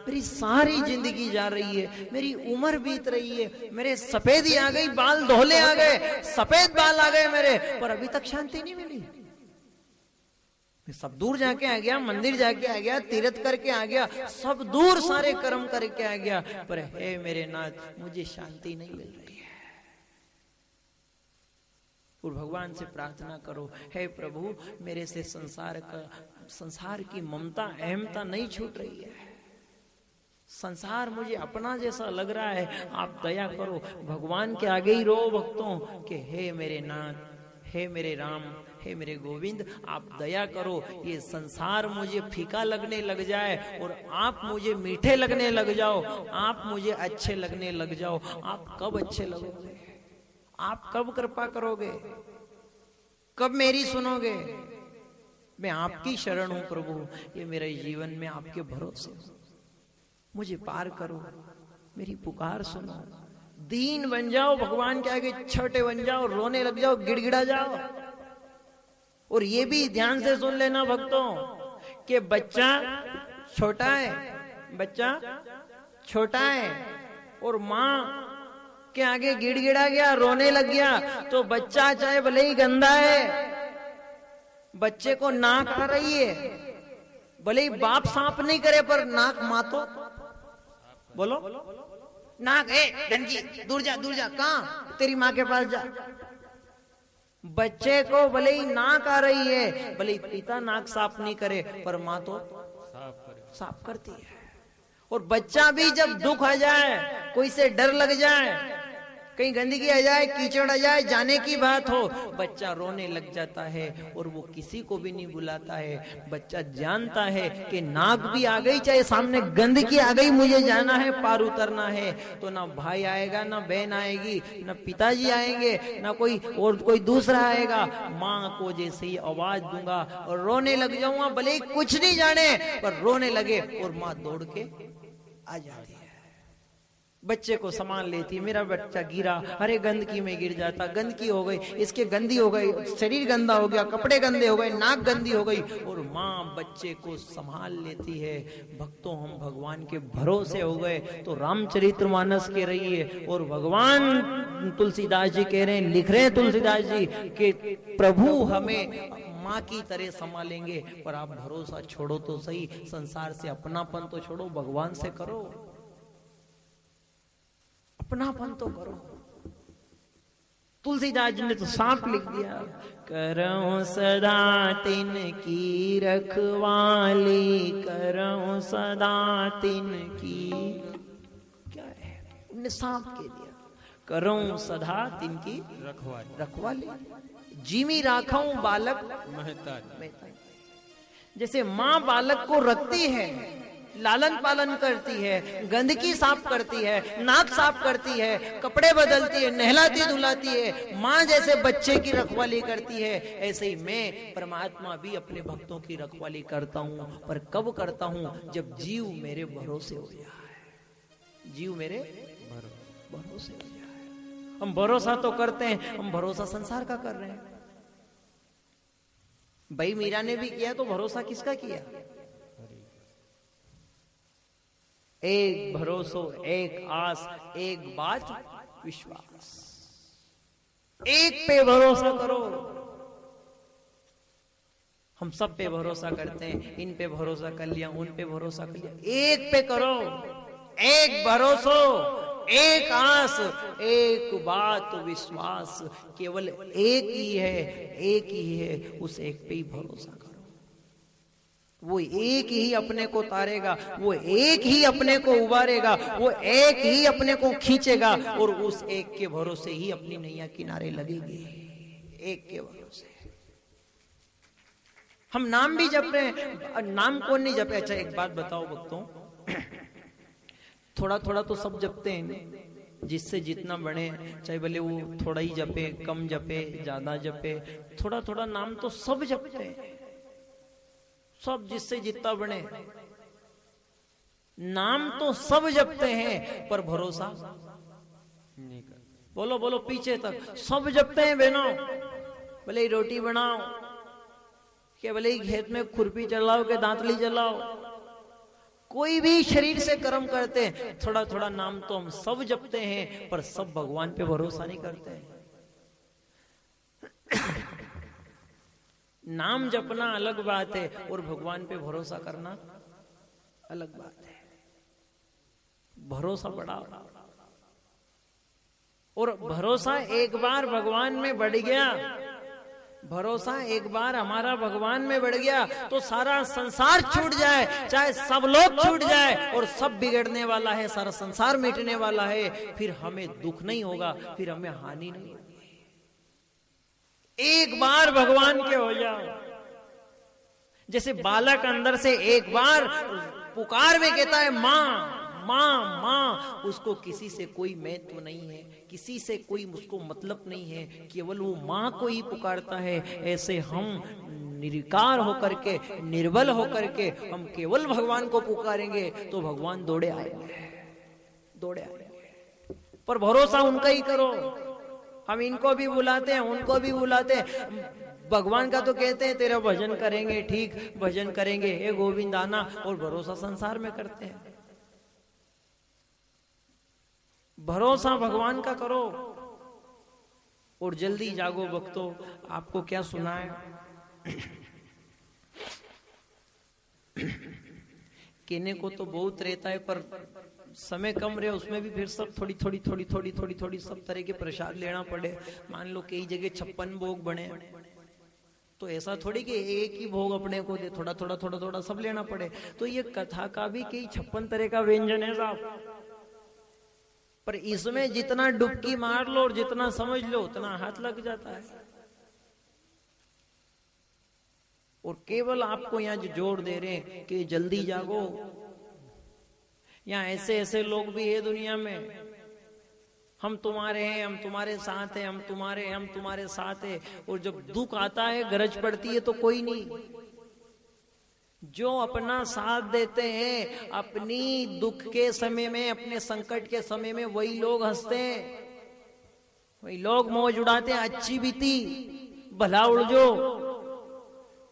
मेरी सारी जिंदगी जा रही है, मेरी उम्र बीत रही है, मेरे सफेदी आ गई, बाल धोले आ गए, सफेद बाल आ गए मेरे, पर अभी तक शांति नहीं मिली। मैं सब दूर जाके आ गया, मंदिर जाके आ गया, तीर्थ करके आ गया, सब दूर सारे कर्म करके आ गया, पर हे मेरे नाथ, मुझे शांति नहीं मिल रही है। और भगवान से प्रार्थना करो, हे प्रभु, मेरे से संसार की ममता अहमता नहीं छूट रही है, संसार मुझे अपना जैसा लग रहा है, आप दया करो। भगवान के आगे ही रो भक्तों कि हे मेरे नाथ, हे मेरे राम, हे मेरे गोविंद, आप दया करो, ये संसार मुझे फीका लगने लग जाए, और आप मुझे मीठे लगने लग जाओ, आप मुझे अच्छे लगने लग जाओ। आप कब अच्छे लगोगे? आप कब कृपा करोगे? कब मेरी सुनोगे? मैं आपकी शरण हूं प्रभु, ये मेरे जीवन में आपके भरोसे, मुझे पार करो, मेरी पुकार सुनो। दीन बन जाओ, भगवान के आगे छोटे बन जाओ, रोने लग जाओ, गिड़गिड़ा जाओ। और ये भी ध्यान से सुन लेना भक्तों कि बच्चा छोटा है, बच्चा छोटा है, और माँ के आगे गिड़गिड़ा गया, रोने लग गया, तो बच्चा चाहे भले ही गंदा है, बच्चे को नाक आ रही है, भले ही बाप साफ नहीं करे, पर नाक माँ तो बोलो, नाक, डंजी, दूर जा, दूर जा, कहां? तेरी माँ के पास जा। बच्चे को भले ही नाक आ रही है, भले ही पिता नाक साफ नहीं करे, पर माँ तो साफ करती है। और बच्चा भी जब दुख आ जाए, कोई से डर लग जाए, कहीं गंदगी आ जाए, कीचड़ आ जाए, जाने की बात हो, बच्चा रोने लग जाता है, और वो किसी को भी नहीं बुलाता है। बच्चा जानता है कि नाक भी आ गई, चाहे सामने गंदगी आ गई, मुझे जाना है, पार उतरना है, तो ना भाई आएगा, ना बहन आएगी, ना पिताजी आएंगे, ना कोई दूसरा आएगा। माँ को जैसे ही आवाज दूंगा और रोने लग जाऊंगा, भले ही कुछ नहीं जाने, पर रोने लगे, और माँ दौड़ के आ जाती है, बच्चे को संभाल लेती है। मेरा बच्चा गिरा, अरे गंदगी में गिर जाता, गंदगी हो गई, इसके गंदी हो गई, शरीर गंदा हो गया, कपड़े गंदे हो गए, नाक गंदी हो गई, और माँ बच्चे को संभाल लेती है। भक्तों, हम भगवान के भरोसे हो गए तो रामचरितमानस के रहिए। और भगवान तुलसीदास जी कह रहे हैं, लिख रहे हैं तुलसीदास जी कि प्रभु हमें माँ की तरह संभालेंगे, पर आप भरोसा छोड़ो तो सही, संसार से अपनापन तो छोड़ो, भगवान से करो, अपनापन तो करो। तुलसीदास जी ने तो सांप लिख दिया, करऊं सदा तिन की रखवाली, करऊं सदा तिन की, क्या है, उनने सांप कह दिया, करऊं सदा तिन की रखवाली, जीवी राखऊं बालक महतारी। जैसे माँ बालक को रखती है, लालन पालन करती है, गंदगी साफ करती है, नाक साफ करती है, कपड़े बदलती है, नहलाती धुलाती है, माँ जैसे बच्चे की रखवाली करती है, ऐसे ही मैं परमात्मा भी अपने भक्तों की रखवाली करता हूँ। पर कब करता हूँ? जब जीव मेरे भरोसे हो जाए, जीव मेरे भरोसे हो जाए। हम भरोसा तो करते हैं, हम भरोसा संसार का कर रहे हैं। भाई मीरा ने भी किया तो भरोसा किसका किया? एक भरोसो, एक आस, एक बात विश्वास, एक पे भरोसा करो। हम सब पे भरोसा करते हैं, इन पे भरोसा कर लिया, उन पे भरोसा कर लिया, एक पे करो, एक भरोसो, एक आस, एक बात विश्वास, केवल एक ही है, एक ही है, उस एक पे ही भरोसा करो। वो एक ही अपने को तारेगा, वो एक ही अपने को उबारेगा, वो एक ही अपने को खींचेगा, और उस एक के भरोसे ही अपनी नैया किनारे लगेगी, एक के भरोसे। हम नाम भी जप रहे हैं, नाम कौन नहीं जपे? अच्छा एक बात बताओ भक्तों, थोड़ा थोड़ा तो सब जपते हैं, जिससे जितना बढ़े, चाहे भले वो थोड़ा ही जपे, कम जपे, ज्यादा जपे, थोड़ा थोड़ा नाम तो सब जपते हैं, सब जिससे जितना बने। नाम तो सब जपते हैं, पर भरोसा नहीं करते। बोलो बोलो पीछे तक सब जपते हैं बहनों, भले ही रोटी बनाओ, के भले ही खेत में खुरपी चलाओ, के दांतली चलाओ, कोई भी शरीर से कर्म करते हैं, थोड़ा थोड़ा नाम तो हम सब जपते हैं, पर सब भगवान पे भरोसा नहीं करते हैं। नाम जपना अलग बात है, और भगवान पे भरोसा करना अलग बात है। भरोसा बढ़ाओ, और भरोसा एक बार भगवान में बढ़ गया, भरोसा एक बार हमारा भगवान में बढ़ गया, तो सारा संसार छूट जाए, चाहे सब लोग छूट जाए, और सब बिगड़ने वाला है, सारा संसार मिटने वाला है, फिर हमें दुख नहीं होगा, फिर हमें हानि नहीं होगी। एक बार भगवान के हो जाओ। जैसे बालक अंदर से एक बार पुकार में कहता है माँ माँ माँ, उसको किसी से कोई महत्व नहीं है, किसी से कोई उसको मतलब नहीं है, केवल वो माँ को ही पुकारता है। ऐसे हम निर्विकार होकर के, निर्बल होकर के हम केवल भगवान को पुकारेंगे, तो भगवान दौड़े आएंगे, दौड़े आएंगे। पर भरोसा उनका ही करो। हम इनको भी बुलाते हैं, उनको भी बुलाते हैं, भगवान का तो कहते हैं तेरा भजन करेंगे, ठीक भजन करेंगे, हे गोविंद आना, और भरोसा संसार में करते हैं। भरोसा भगवान का करो, और जल्दी जागो भक्तों। आपको क्या सुना है? कहने को तो बहुत रहता है, पर समय कम रहे, उसमें भी फिर सब थोड़ी थोड़ी थोड़ी थोड़ी थोड़ी थोड़ी सब तरह के प्रसाद लेना पड़े। मान लो कई जगह 56 भोग बने, तो ऐसा थोड़ी कि एक ही भोग अपने को दे, थोड़ा थोड़ा थोड़ा थोड़ा सब लेना पड़े। तो ये कथा का भी कई 56 तरह का व्यंजन है साहब, पर इसमें जितना डुबकी मार लो और जितना समझ लो, उतना हाथ लग जाता है। और केवल आपको यहाँ जो जोर दे रहे हैं कि जल्दी जागो, यहाँ ऐसे ऐसे लोग भी है दुनिया में, हम तुम्हारे हैं, हम तुम्हारे साथ हैं, हम तुम्हारे साथ हैं, और जब दुख आता है, गरज पड़ती है, तो कोई नहीं। जो अपना साथ देते हैं अपनी दुख के समय में, अपने संकट के समय में, वही लोग हंसते हैं, वही लोग मौज उड़ाते हैं। अच्छी बीती, भला उड़ जो।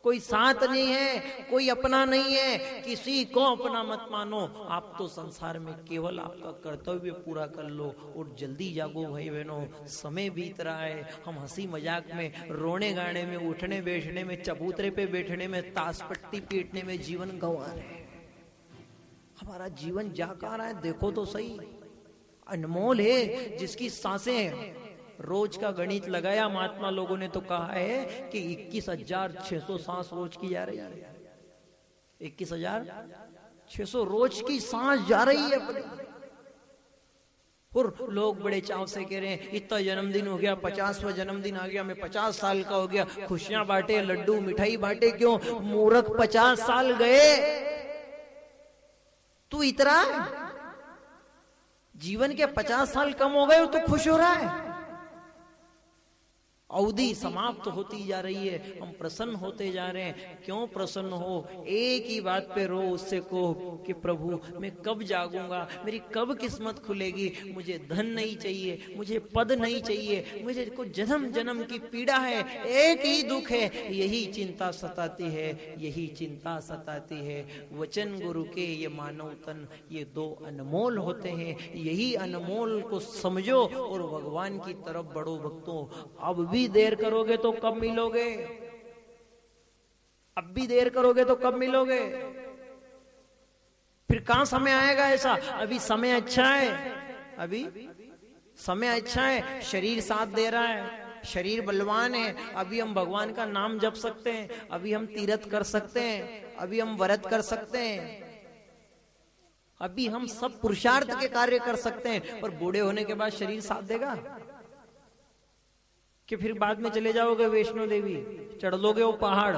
कोई साथ नहीं है, कोई अपना नहीं है, किसी को अपना मत मानो। आप तो संसार में केवल आपका कर्तव्य पूरा कर लो, और जल्दी जागो भाई बहनों। समय बीत रहा है, हम हंसी मजाक में, रोने गाने में, उठने बैठने में, चबूतरे पे बैठने में, ताश पट्टी पीटने में जीवन गंवा रहे हैं। हमारा जीवन जा कहाँ रहा है? देखो तो सही। अनमोल है जिसकी सांसें रोज का गणित लगाया महात्मा लोगों ने तो कहा है कि 21,600 सांस रोज की जा रही है। 21,600 रोज की सांस जा रही है अपनी। और लोग बड़े चाव से कह रहे हैं इतना जन्मदिन हो गया, 50वां जन्मदिन आ गया, मैं 50 साल का हो गया, खुशियां बांटे, लड्डू मिठाई बांटे। क्यों मूर्ख, 50 साल गए, तू इतरा जीवन के 50 साल कम हो गए तो खुश हो रहा है। अवधि समाप्त होती जा रही है, हम प्रसन्न होते जा रहे हैं। क्यों प्रसन्न हो? एक ही बात पे रो, उससे कहो कि प्रभु मैं कब जागूंगा, मेरी कब किस्मत खुलेगी। मुझे धन नहीं चाहिए, मुझे पद नहीं चाहिए, मुझे को जन्म जन्म की पीड़ा है, एक ही दुख है, यही चिंता सताती है, यही चिंता सताती है। वचन गुरु के ये मानव तन, ये दो अनमोल होते हैं। यही अनमोल को समझो और भगवान की तरफ बढ़ो भक्तों। अब भी देर करोगे तो कब मिलोगे? अब भी देर करोगे तो कब मिलोगे? फिर कहां समय आएगा ऐसा? अभी समय अच्छा है, अभी समय अच्छा है, शरीर साथ दे रहा है, शरीर बलवान है। अभी हम भगवान का नाम जप सकते हैं, अभी हम तीर्थ कर सकते हैं, अभी हम व्रत कर सकते हैं, अभी हम सब पुरुषार्थ के कार्य कर सकते हैं। पर बूढ़े होने के बाद शरीर साथ देगा कि फिर बाद में चले जाओगे वैष्णो देवी, चढ़ लोगे वो पहाड़?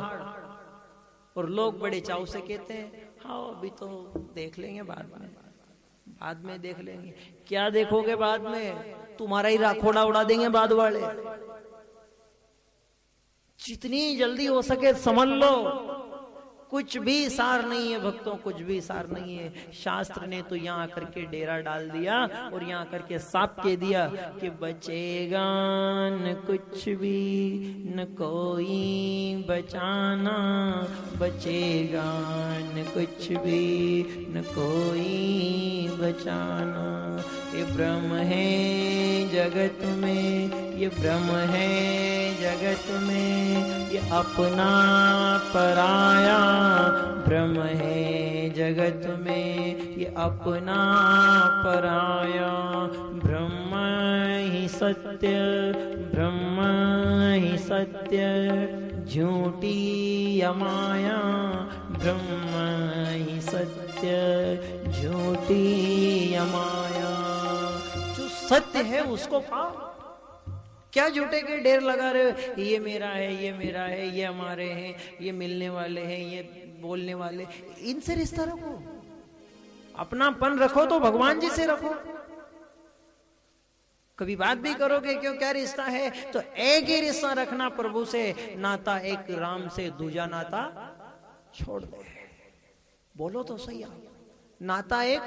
और लोग बड़े चाव से कहते हैं हाँ अभी तो देख लेंगे, बाद में देख लेंगे। क्या देखोगे बाद में? तुम्हारा ही राखोड़ा उड़ा देंगे बाद वाले। जितनी जल्दी हो सके समझ लो, कुछ भी सार नहीं है भक्तों, कुछ भी सार नहीं है। शास्त्र ने तो यहाँ आकर के डेरा डाल दिया और यहाँ आकर के साफ कह दिया कि बचेगा न कुछ भी, न कोई बचाना, बचेगा न कुछ भी, न कोई बचाना। ये ब्रह्म है जगत में, ये ब्रह्म है जगत में, ये अपना पराया ब्रह्म है जगत में, ये अपना पराया। ब्रह्म ही सत्य, ब्रह्म ही सत्य, झूठी अमाया, ब्रह्म ही सत्य, झूठी अमाया। जो सत्य है उसको पाओ। क्या झूठे के ढेर लगा रहे हो? ये मेरा है, ये मेरा है, ये हमारे हैं, ये मिलने वाले हैं, ये बोलने वाले, इनसे रिश्ता रखो। अपनापन रखो तो भगवान जी से रखो। कभी बात भी करोगे क्यों, क्या रिश्ता है? तो एक ही रिश्ता रखना प्रभु से, नाता एक राम से, दूजा नाता छोड़ दे। बोलो तो सही, नाता एक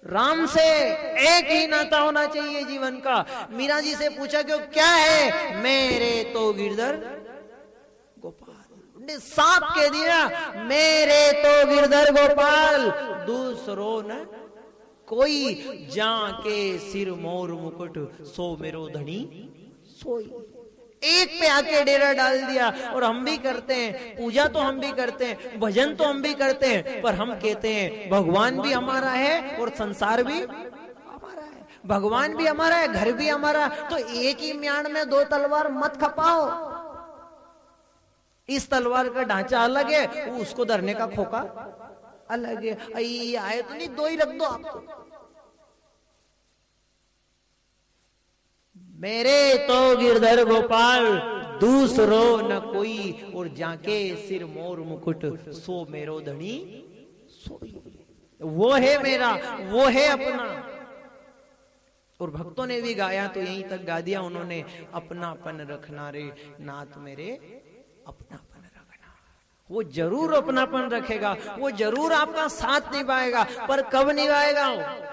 राम से, एक ही नाता होना चाहिए जीवन का। मीरा जी से पूछा क्यों क्या है? मेरे तो गिरधर गोपाल ने साफ कह दिया, मेरे तो गिरधर गोपाल, दूसरो न कोई, जाके सिर मोर मुकुट, सो मेरो धनी सोई। एक पे आके डेरा डाल दिया। और हम भी करते हैं, पूजा तो हम भी करते हैं, भजन तो हम भी करते हैं, पर हम कहते हैं भगवान भी हमारा है और संसार भी हमारा है। भगवान भी हमारा है, घर भी हमारा। तो एक ही म्यान में दो तलवार मत खपाओ। इस तलवार का ढांचा अलग है, उसको धरने का खोखा अलग है। ये आए तो नहीं, दो ही रख दो आपको। मेरे तो गिरधर गोपाल, दूसरो न कोई, और जाके सिर मोर मुकुट, सो मेरो धनी सोई। वो है मेरा, वो है अपना। और भक्तों ने भी गाया तो यहीं तक गा दिया उन्होंने, अपनापन रखना रे नाथ मेरे, अपनापन रखना। वो जरूर अपनापन रखेगा, वो जरूर आपका साथ निभाएगा, पर कब निभाएगा वो?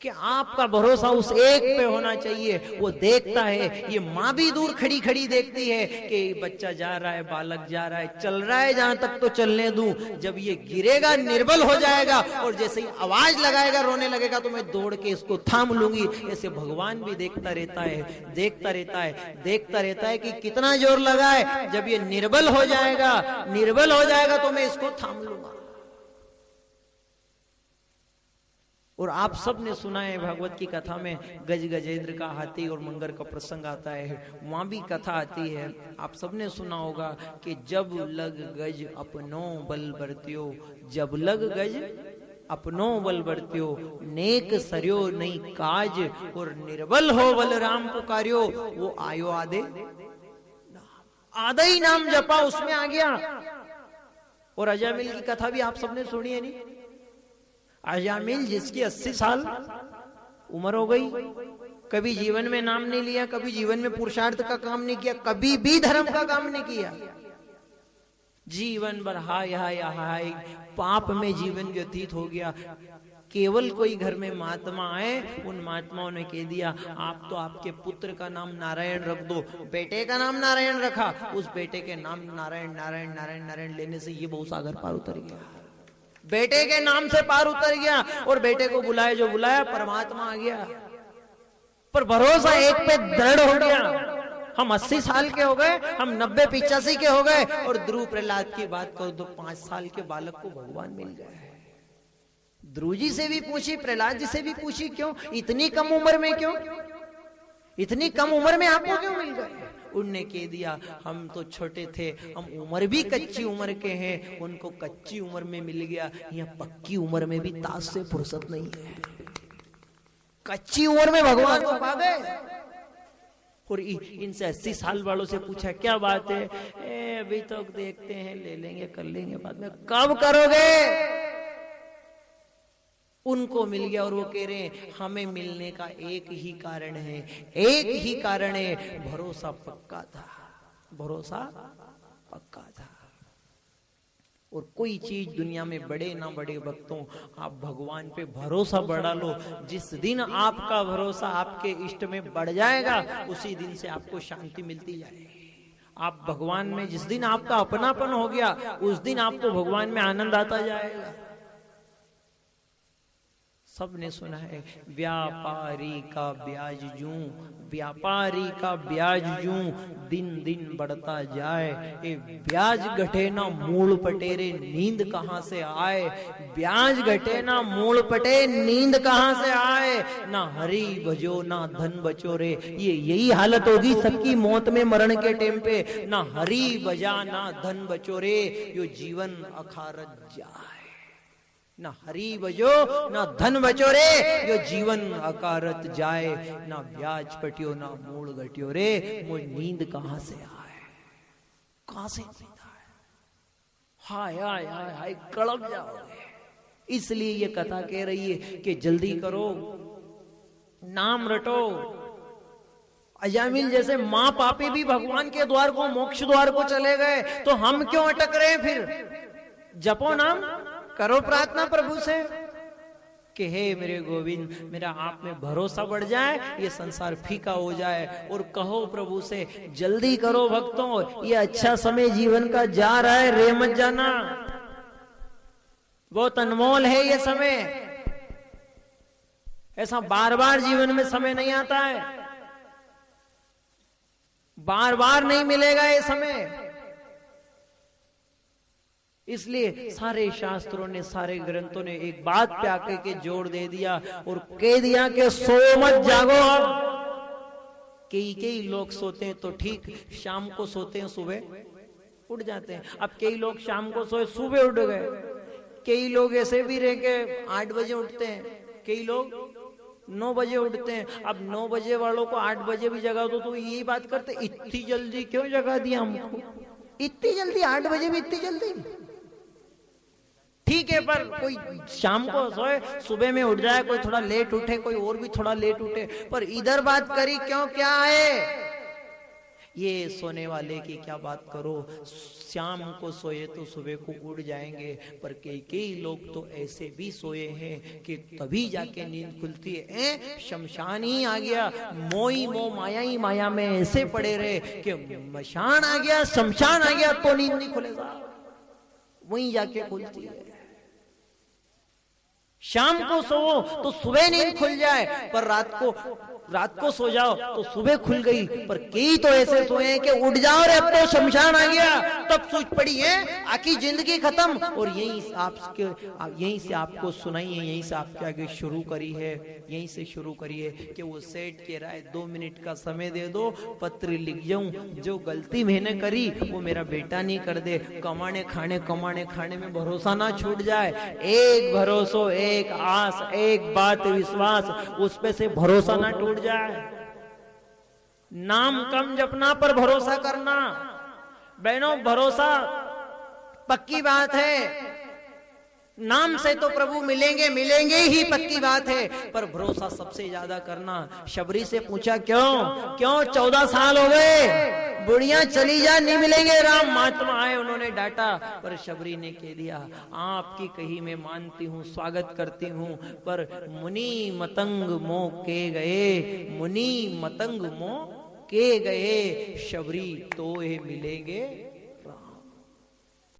कि आपका भरोसा उस एक पे होना चाहिए। वो देखता है, ये माँ भी दूर खड़ी खड़ी देखती है कि बच्चा जा रहा है, बालक जा रहा है, चल रहा है जहां तक तो चलने दूं, जब ये गिरेगा, निर्बल हो जाएगा और जैसे ही आवाज लगाएगा, रोने लगेगा, तो मैं दौड़ के इसको थाम लूंगी। ऐसे भगवान भी देखता रहता है, देखता रहता है, देखता रहता है कि कितना जोर लगाए। जब ये निर्बल हो जाएगा, निर्बल हो जाएगा, तो मैं इसको थाम लूंगा। और आप सब ने सुना है भागवत की कथा में गज गजेंद्र का हाथी और मंगर का प्रसंग आता है, वहां भी कथा आती है। आप सब ने सुना होगा कि जब लग गज अपनो बल बरत्यो, जब लग गज अपनो बल बरत्यो, नेक सरयो नहीं काज, और निर्बल हो बलराम पुकार्यो, वो आयो आदे आधा ही नाम जपा उसमें आ गया। और अजामिल की कथा भी आप सबने सुनी है नहीं? अजामिल जिसकी 80 साल उम्र हो गई, कभी जीवन में नाम नहीं लिया, कभी जीवन में पुरुषार्थ का काम नहीं किया, कभी भी धर्म का काम नहीं किया, जीवन भर हाय हाय हाय पाप में जीवन व्यतीत हो गया। केवल कोई घर में महात्मा आए, उन महात्माओं ने कह दिया आप तो आपके पुत्र का नाम नारायण रख दो, बेटे का नाम नारायण रखा, उस बेटे के नाम नारायण नारायण नारायण नारायण लेने से ये बहुत सागर पार उतर गया, बेटे के नाम से पार उतर गया। और बेटे को बुलाया, जो बुलाया परमात्मा आ गया। पर भरोसा एक पे दृढ़ हो गया। हम 80 साल के हो गए, हम 90-85 के हो गए, और ध्रुव प्रहलाद की बात करो तो 5 साल के बालक को भगवान मिल गए। ध्रुव जी से भी पूछी, प्रहलाद जी से भी पूछी, क्यों इतनी कम उम्र में, क्यों इतनी कम उम्र में आपको क्यों मिल गए? उनने कह दिया हम तो छोटे थे, हम उम्र भी कच्ची उम्र के हैं, उनको कच्ची उम्र में मिल गया, यहाँ पक्की उम्र में भी ताश से फुर्सत नहीं है, कच्ची उम्र में भगवान को पा गए। और इनसे 80 साल वालों से पूछा क्या बात है? अभी तो देखते हैं, ले लेंगे, कर लेंगे बाद में। कब करोगे? उनको मिल गया। और वो कह रहे हैं हमें मिलने का एक ही कारण है, एक ही कारण है, भरोसा पक्का था, भरोसा पक्का था। और कोई चीज दुनिया में बढ़े ना बढ़े भक्तों, आप भगवान पे भरोसा बढ़ा लो। जिस दिन आपका भरोसा आपके इष्ट में बढ़ जाएगा, उसी दिन से आपको शांति मिलती जाएगी। आप भगवान में जिस दिन आपका अपनापन हो गया, उस दिन आपको भगवान में आनंद आता जाएगा। सबने सुना है व्यापारी का ब्याज यूं, व्यापारी का ब्याज यूं दिन दिन बढ़ता जाए, ए ब्याज घटे ना मूल पटेरे नींद कहां से आए, ब्याज घटे ना मूल पटे नींद कहां से आए, ना हरि भजो ना धन बचो रे। ये यही हालत होगी सबकी मौत में, मरण के टाइम पे, ना हरि भजा ना धन बचो रे, यो जीवन अखारत जाए। ना हरि बजो ना धन बचो रे, यो जीवन अकारत जाए, ना ब्याज कटियो ना मूल घटियो रे, मुझ नींद कहां से आए, कहां से नींद आए, हाय हाय हाय हाय कड़क जाओगे। इसलिए ये कथा कह रही है कि जल्दी करो, नाम रटो। अजामिल जैसे मां पापी भी भगवान के द्वार को, मोक्ष द्वार को चले गए, तो हम क्यों अटक रहे हैं? फिर जपो नाम, करो प्रार्थना प्रभु से कि हे मेरे गोविंद, मेरा आप में भरोसा बढ़ जाए, ये संसार फीका हो जाए। और कहो प्रभु से जल्दी करो भक्तों, ये अच्छा समय जीवन का जा रहा है, रे मत जाना, बहुत अनमोल है ये समय। ऐसा बार बार जीवन में समय नहीं आता है, बार बार नहीं मिलेगा ये समय। इसलिए सारे शास्त्रों ने, सारे ग्रंथों ने एक बात पे आके के जोर दे दिया और कह दिया कि सो मत जागो। अब कई लोग सोते हैं तो ठीक, शाम को सोते हैं, सुबह उठ जाते हैं। अब कई लोग शाम को सोए, सुबह उठ गए। कई लोग ऐसे भी रह के 8 बजे उठते हैं, कई लोग 9 बजे उठते हैं। अब 9 बजे वालों को 8 बजे भी जगा दो तो यही बात करते, इतनी जल्दी क्यों जगा दिया हमको, इतनी जल्दी 8 बजे भी इतनी जल्दी। ठीक है, पर कोई शाम को सोए, सुबह में उठ जाए, कोई थोड़ा लेट उठे, कोई और भी थोड़ा लेट उठे, पर इधर बात करी क्यों, क्या है ये सोने वाले की क्या बात करो। शाम को सोए तो सुबह को उड़ जाएंगे, पर कई लोग तो ऐसे भी सोए हैं कि तभी जाके नींद खुलती है। शमशान ही आ गया, मोई मोह माया ही माया में ऐसे पड़े रहे कि मशान आ गया, शमशान आ गया तो नींद नहीं खुलेगा, वहीं जाके खुलती है। शाम को सो तो सुबह नींद खुल जाए, पर रात को रात को सो जाओ तो सुबह खुल गई, पर कई तो ऐसे सोए हैं कि उठ जाओ रे अब तो शमशान आ गया, तब सोच पड़ी है आखिर जिंदगी खत्म। और यहीं से आपको सुनाई है, यहीं से आपके आगे शुरू करी है, यहीं से शुरू करी है कि वो सेठ कह रहा है 2 मिनट का समय दे दो, पत्र लिख जाऊं, जो गलती मैंने करी वो मेरा बेटा नहीं कर दे, कमाने खाने में भरोसा ना छूट जाए, एक भरोसा, एक आस, एक बात विश्वास, उस पे से भरोसा ना टूट जाए। नाम कम जपना पर भरोसा करना, बहनों भरोसा पक्की बात है, नाम से तो प्रभु मिलेंगे ही पक्की बात है, पर भरोसा सबसे ज्यादा करना। शबरी से पूछा क्यों 14 साल हो गए, बुढ़िया चली जा, नहीं मिलेंगे राम। महात्मा आए, उन्होंने डांटा, पर शबरी ने कह दिया आपकी कही मैं मानती हूँ, स्वागत करती हूँ, पर मुनि मतंग मोह के गए, मुनि मतंग मोह के गए, शबरी तो ये मिलेंगे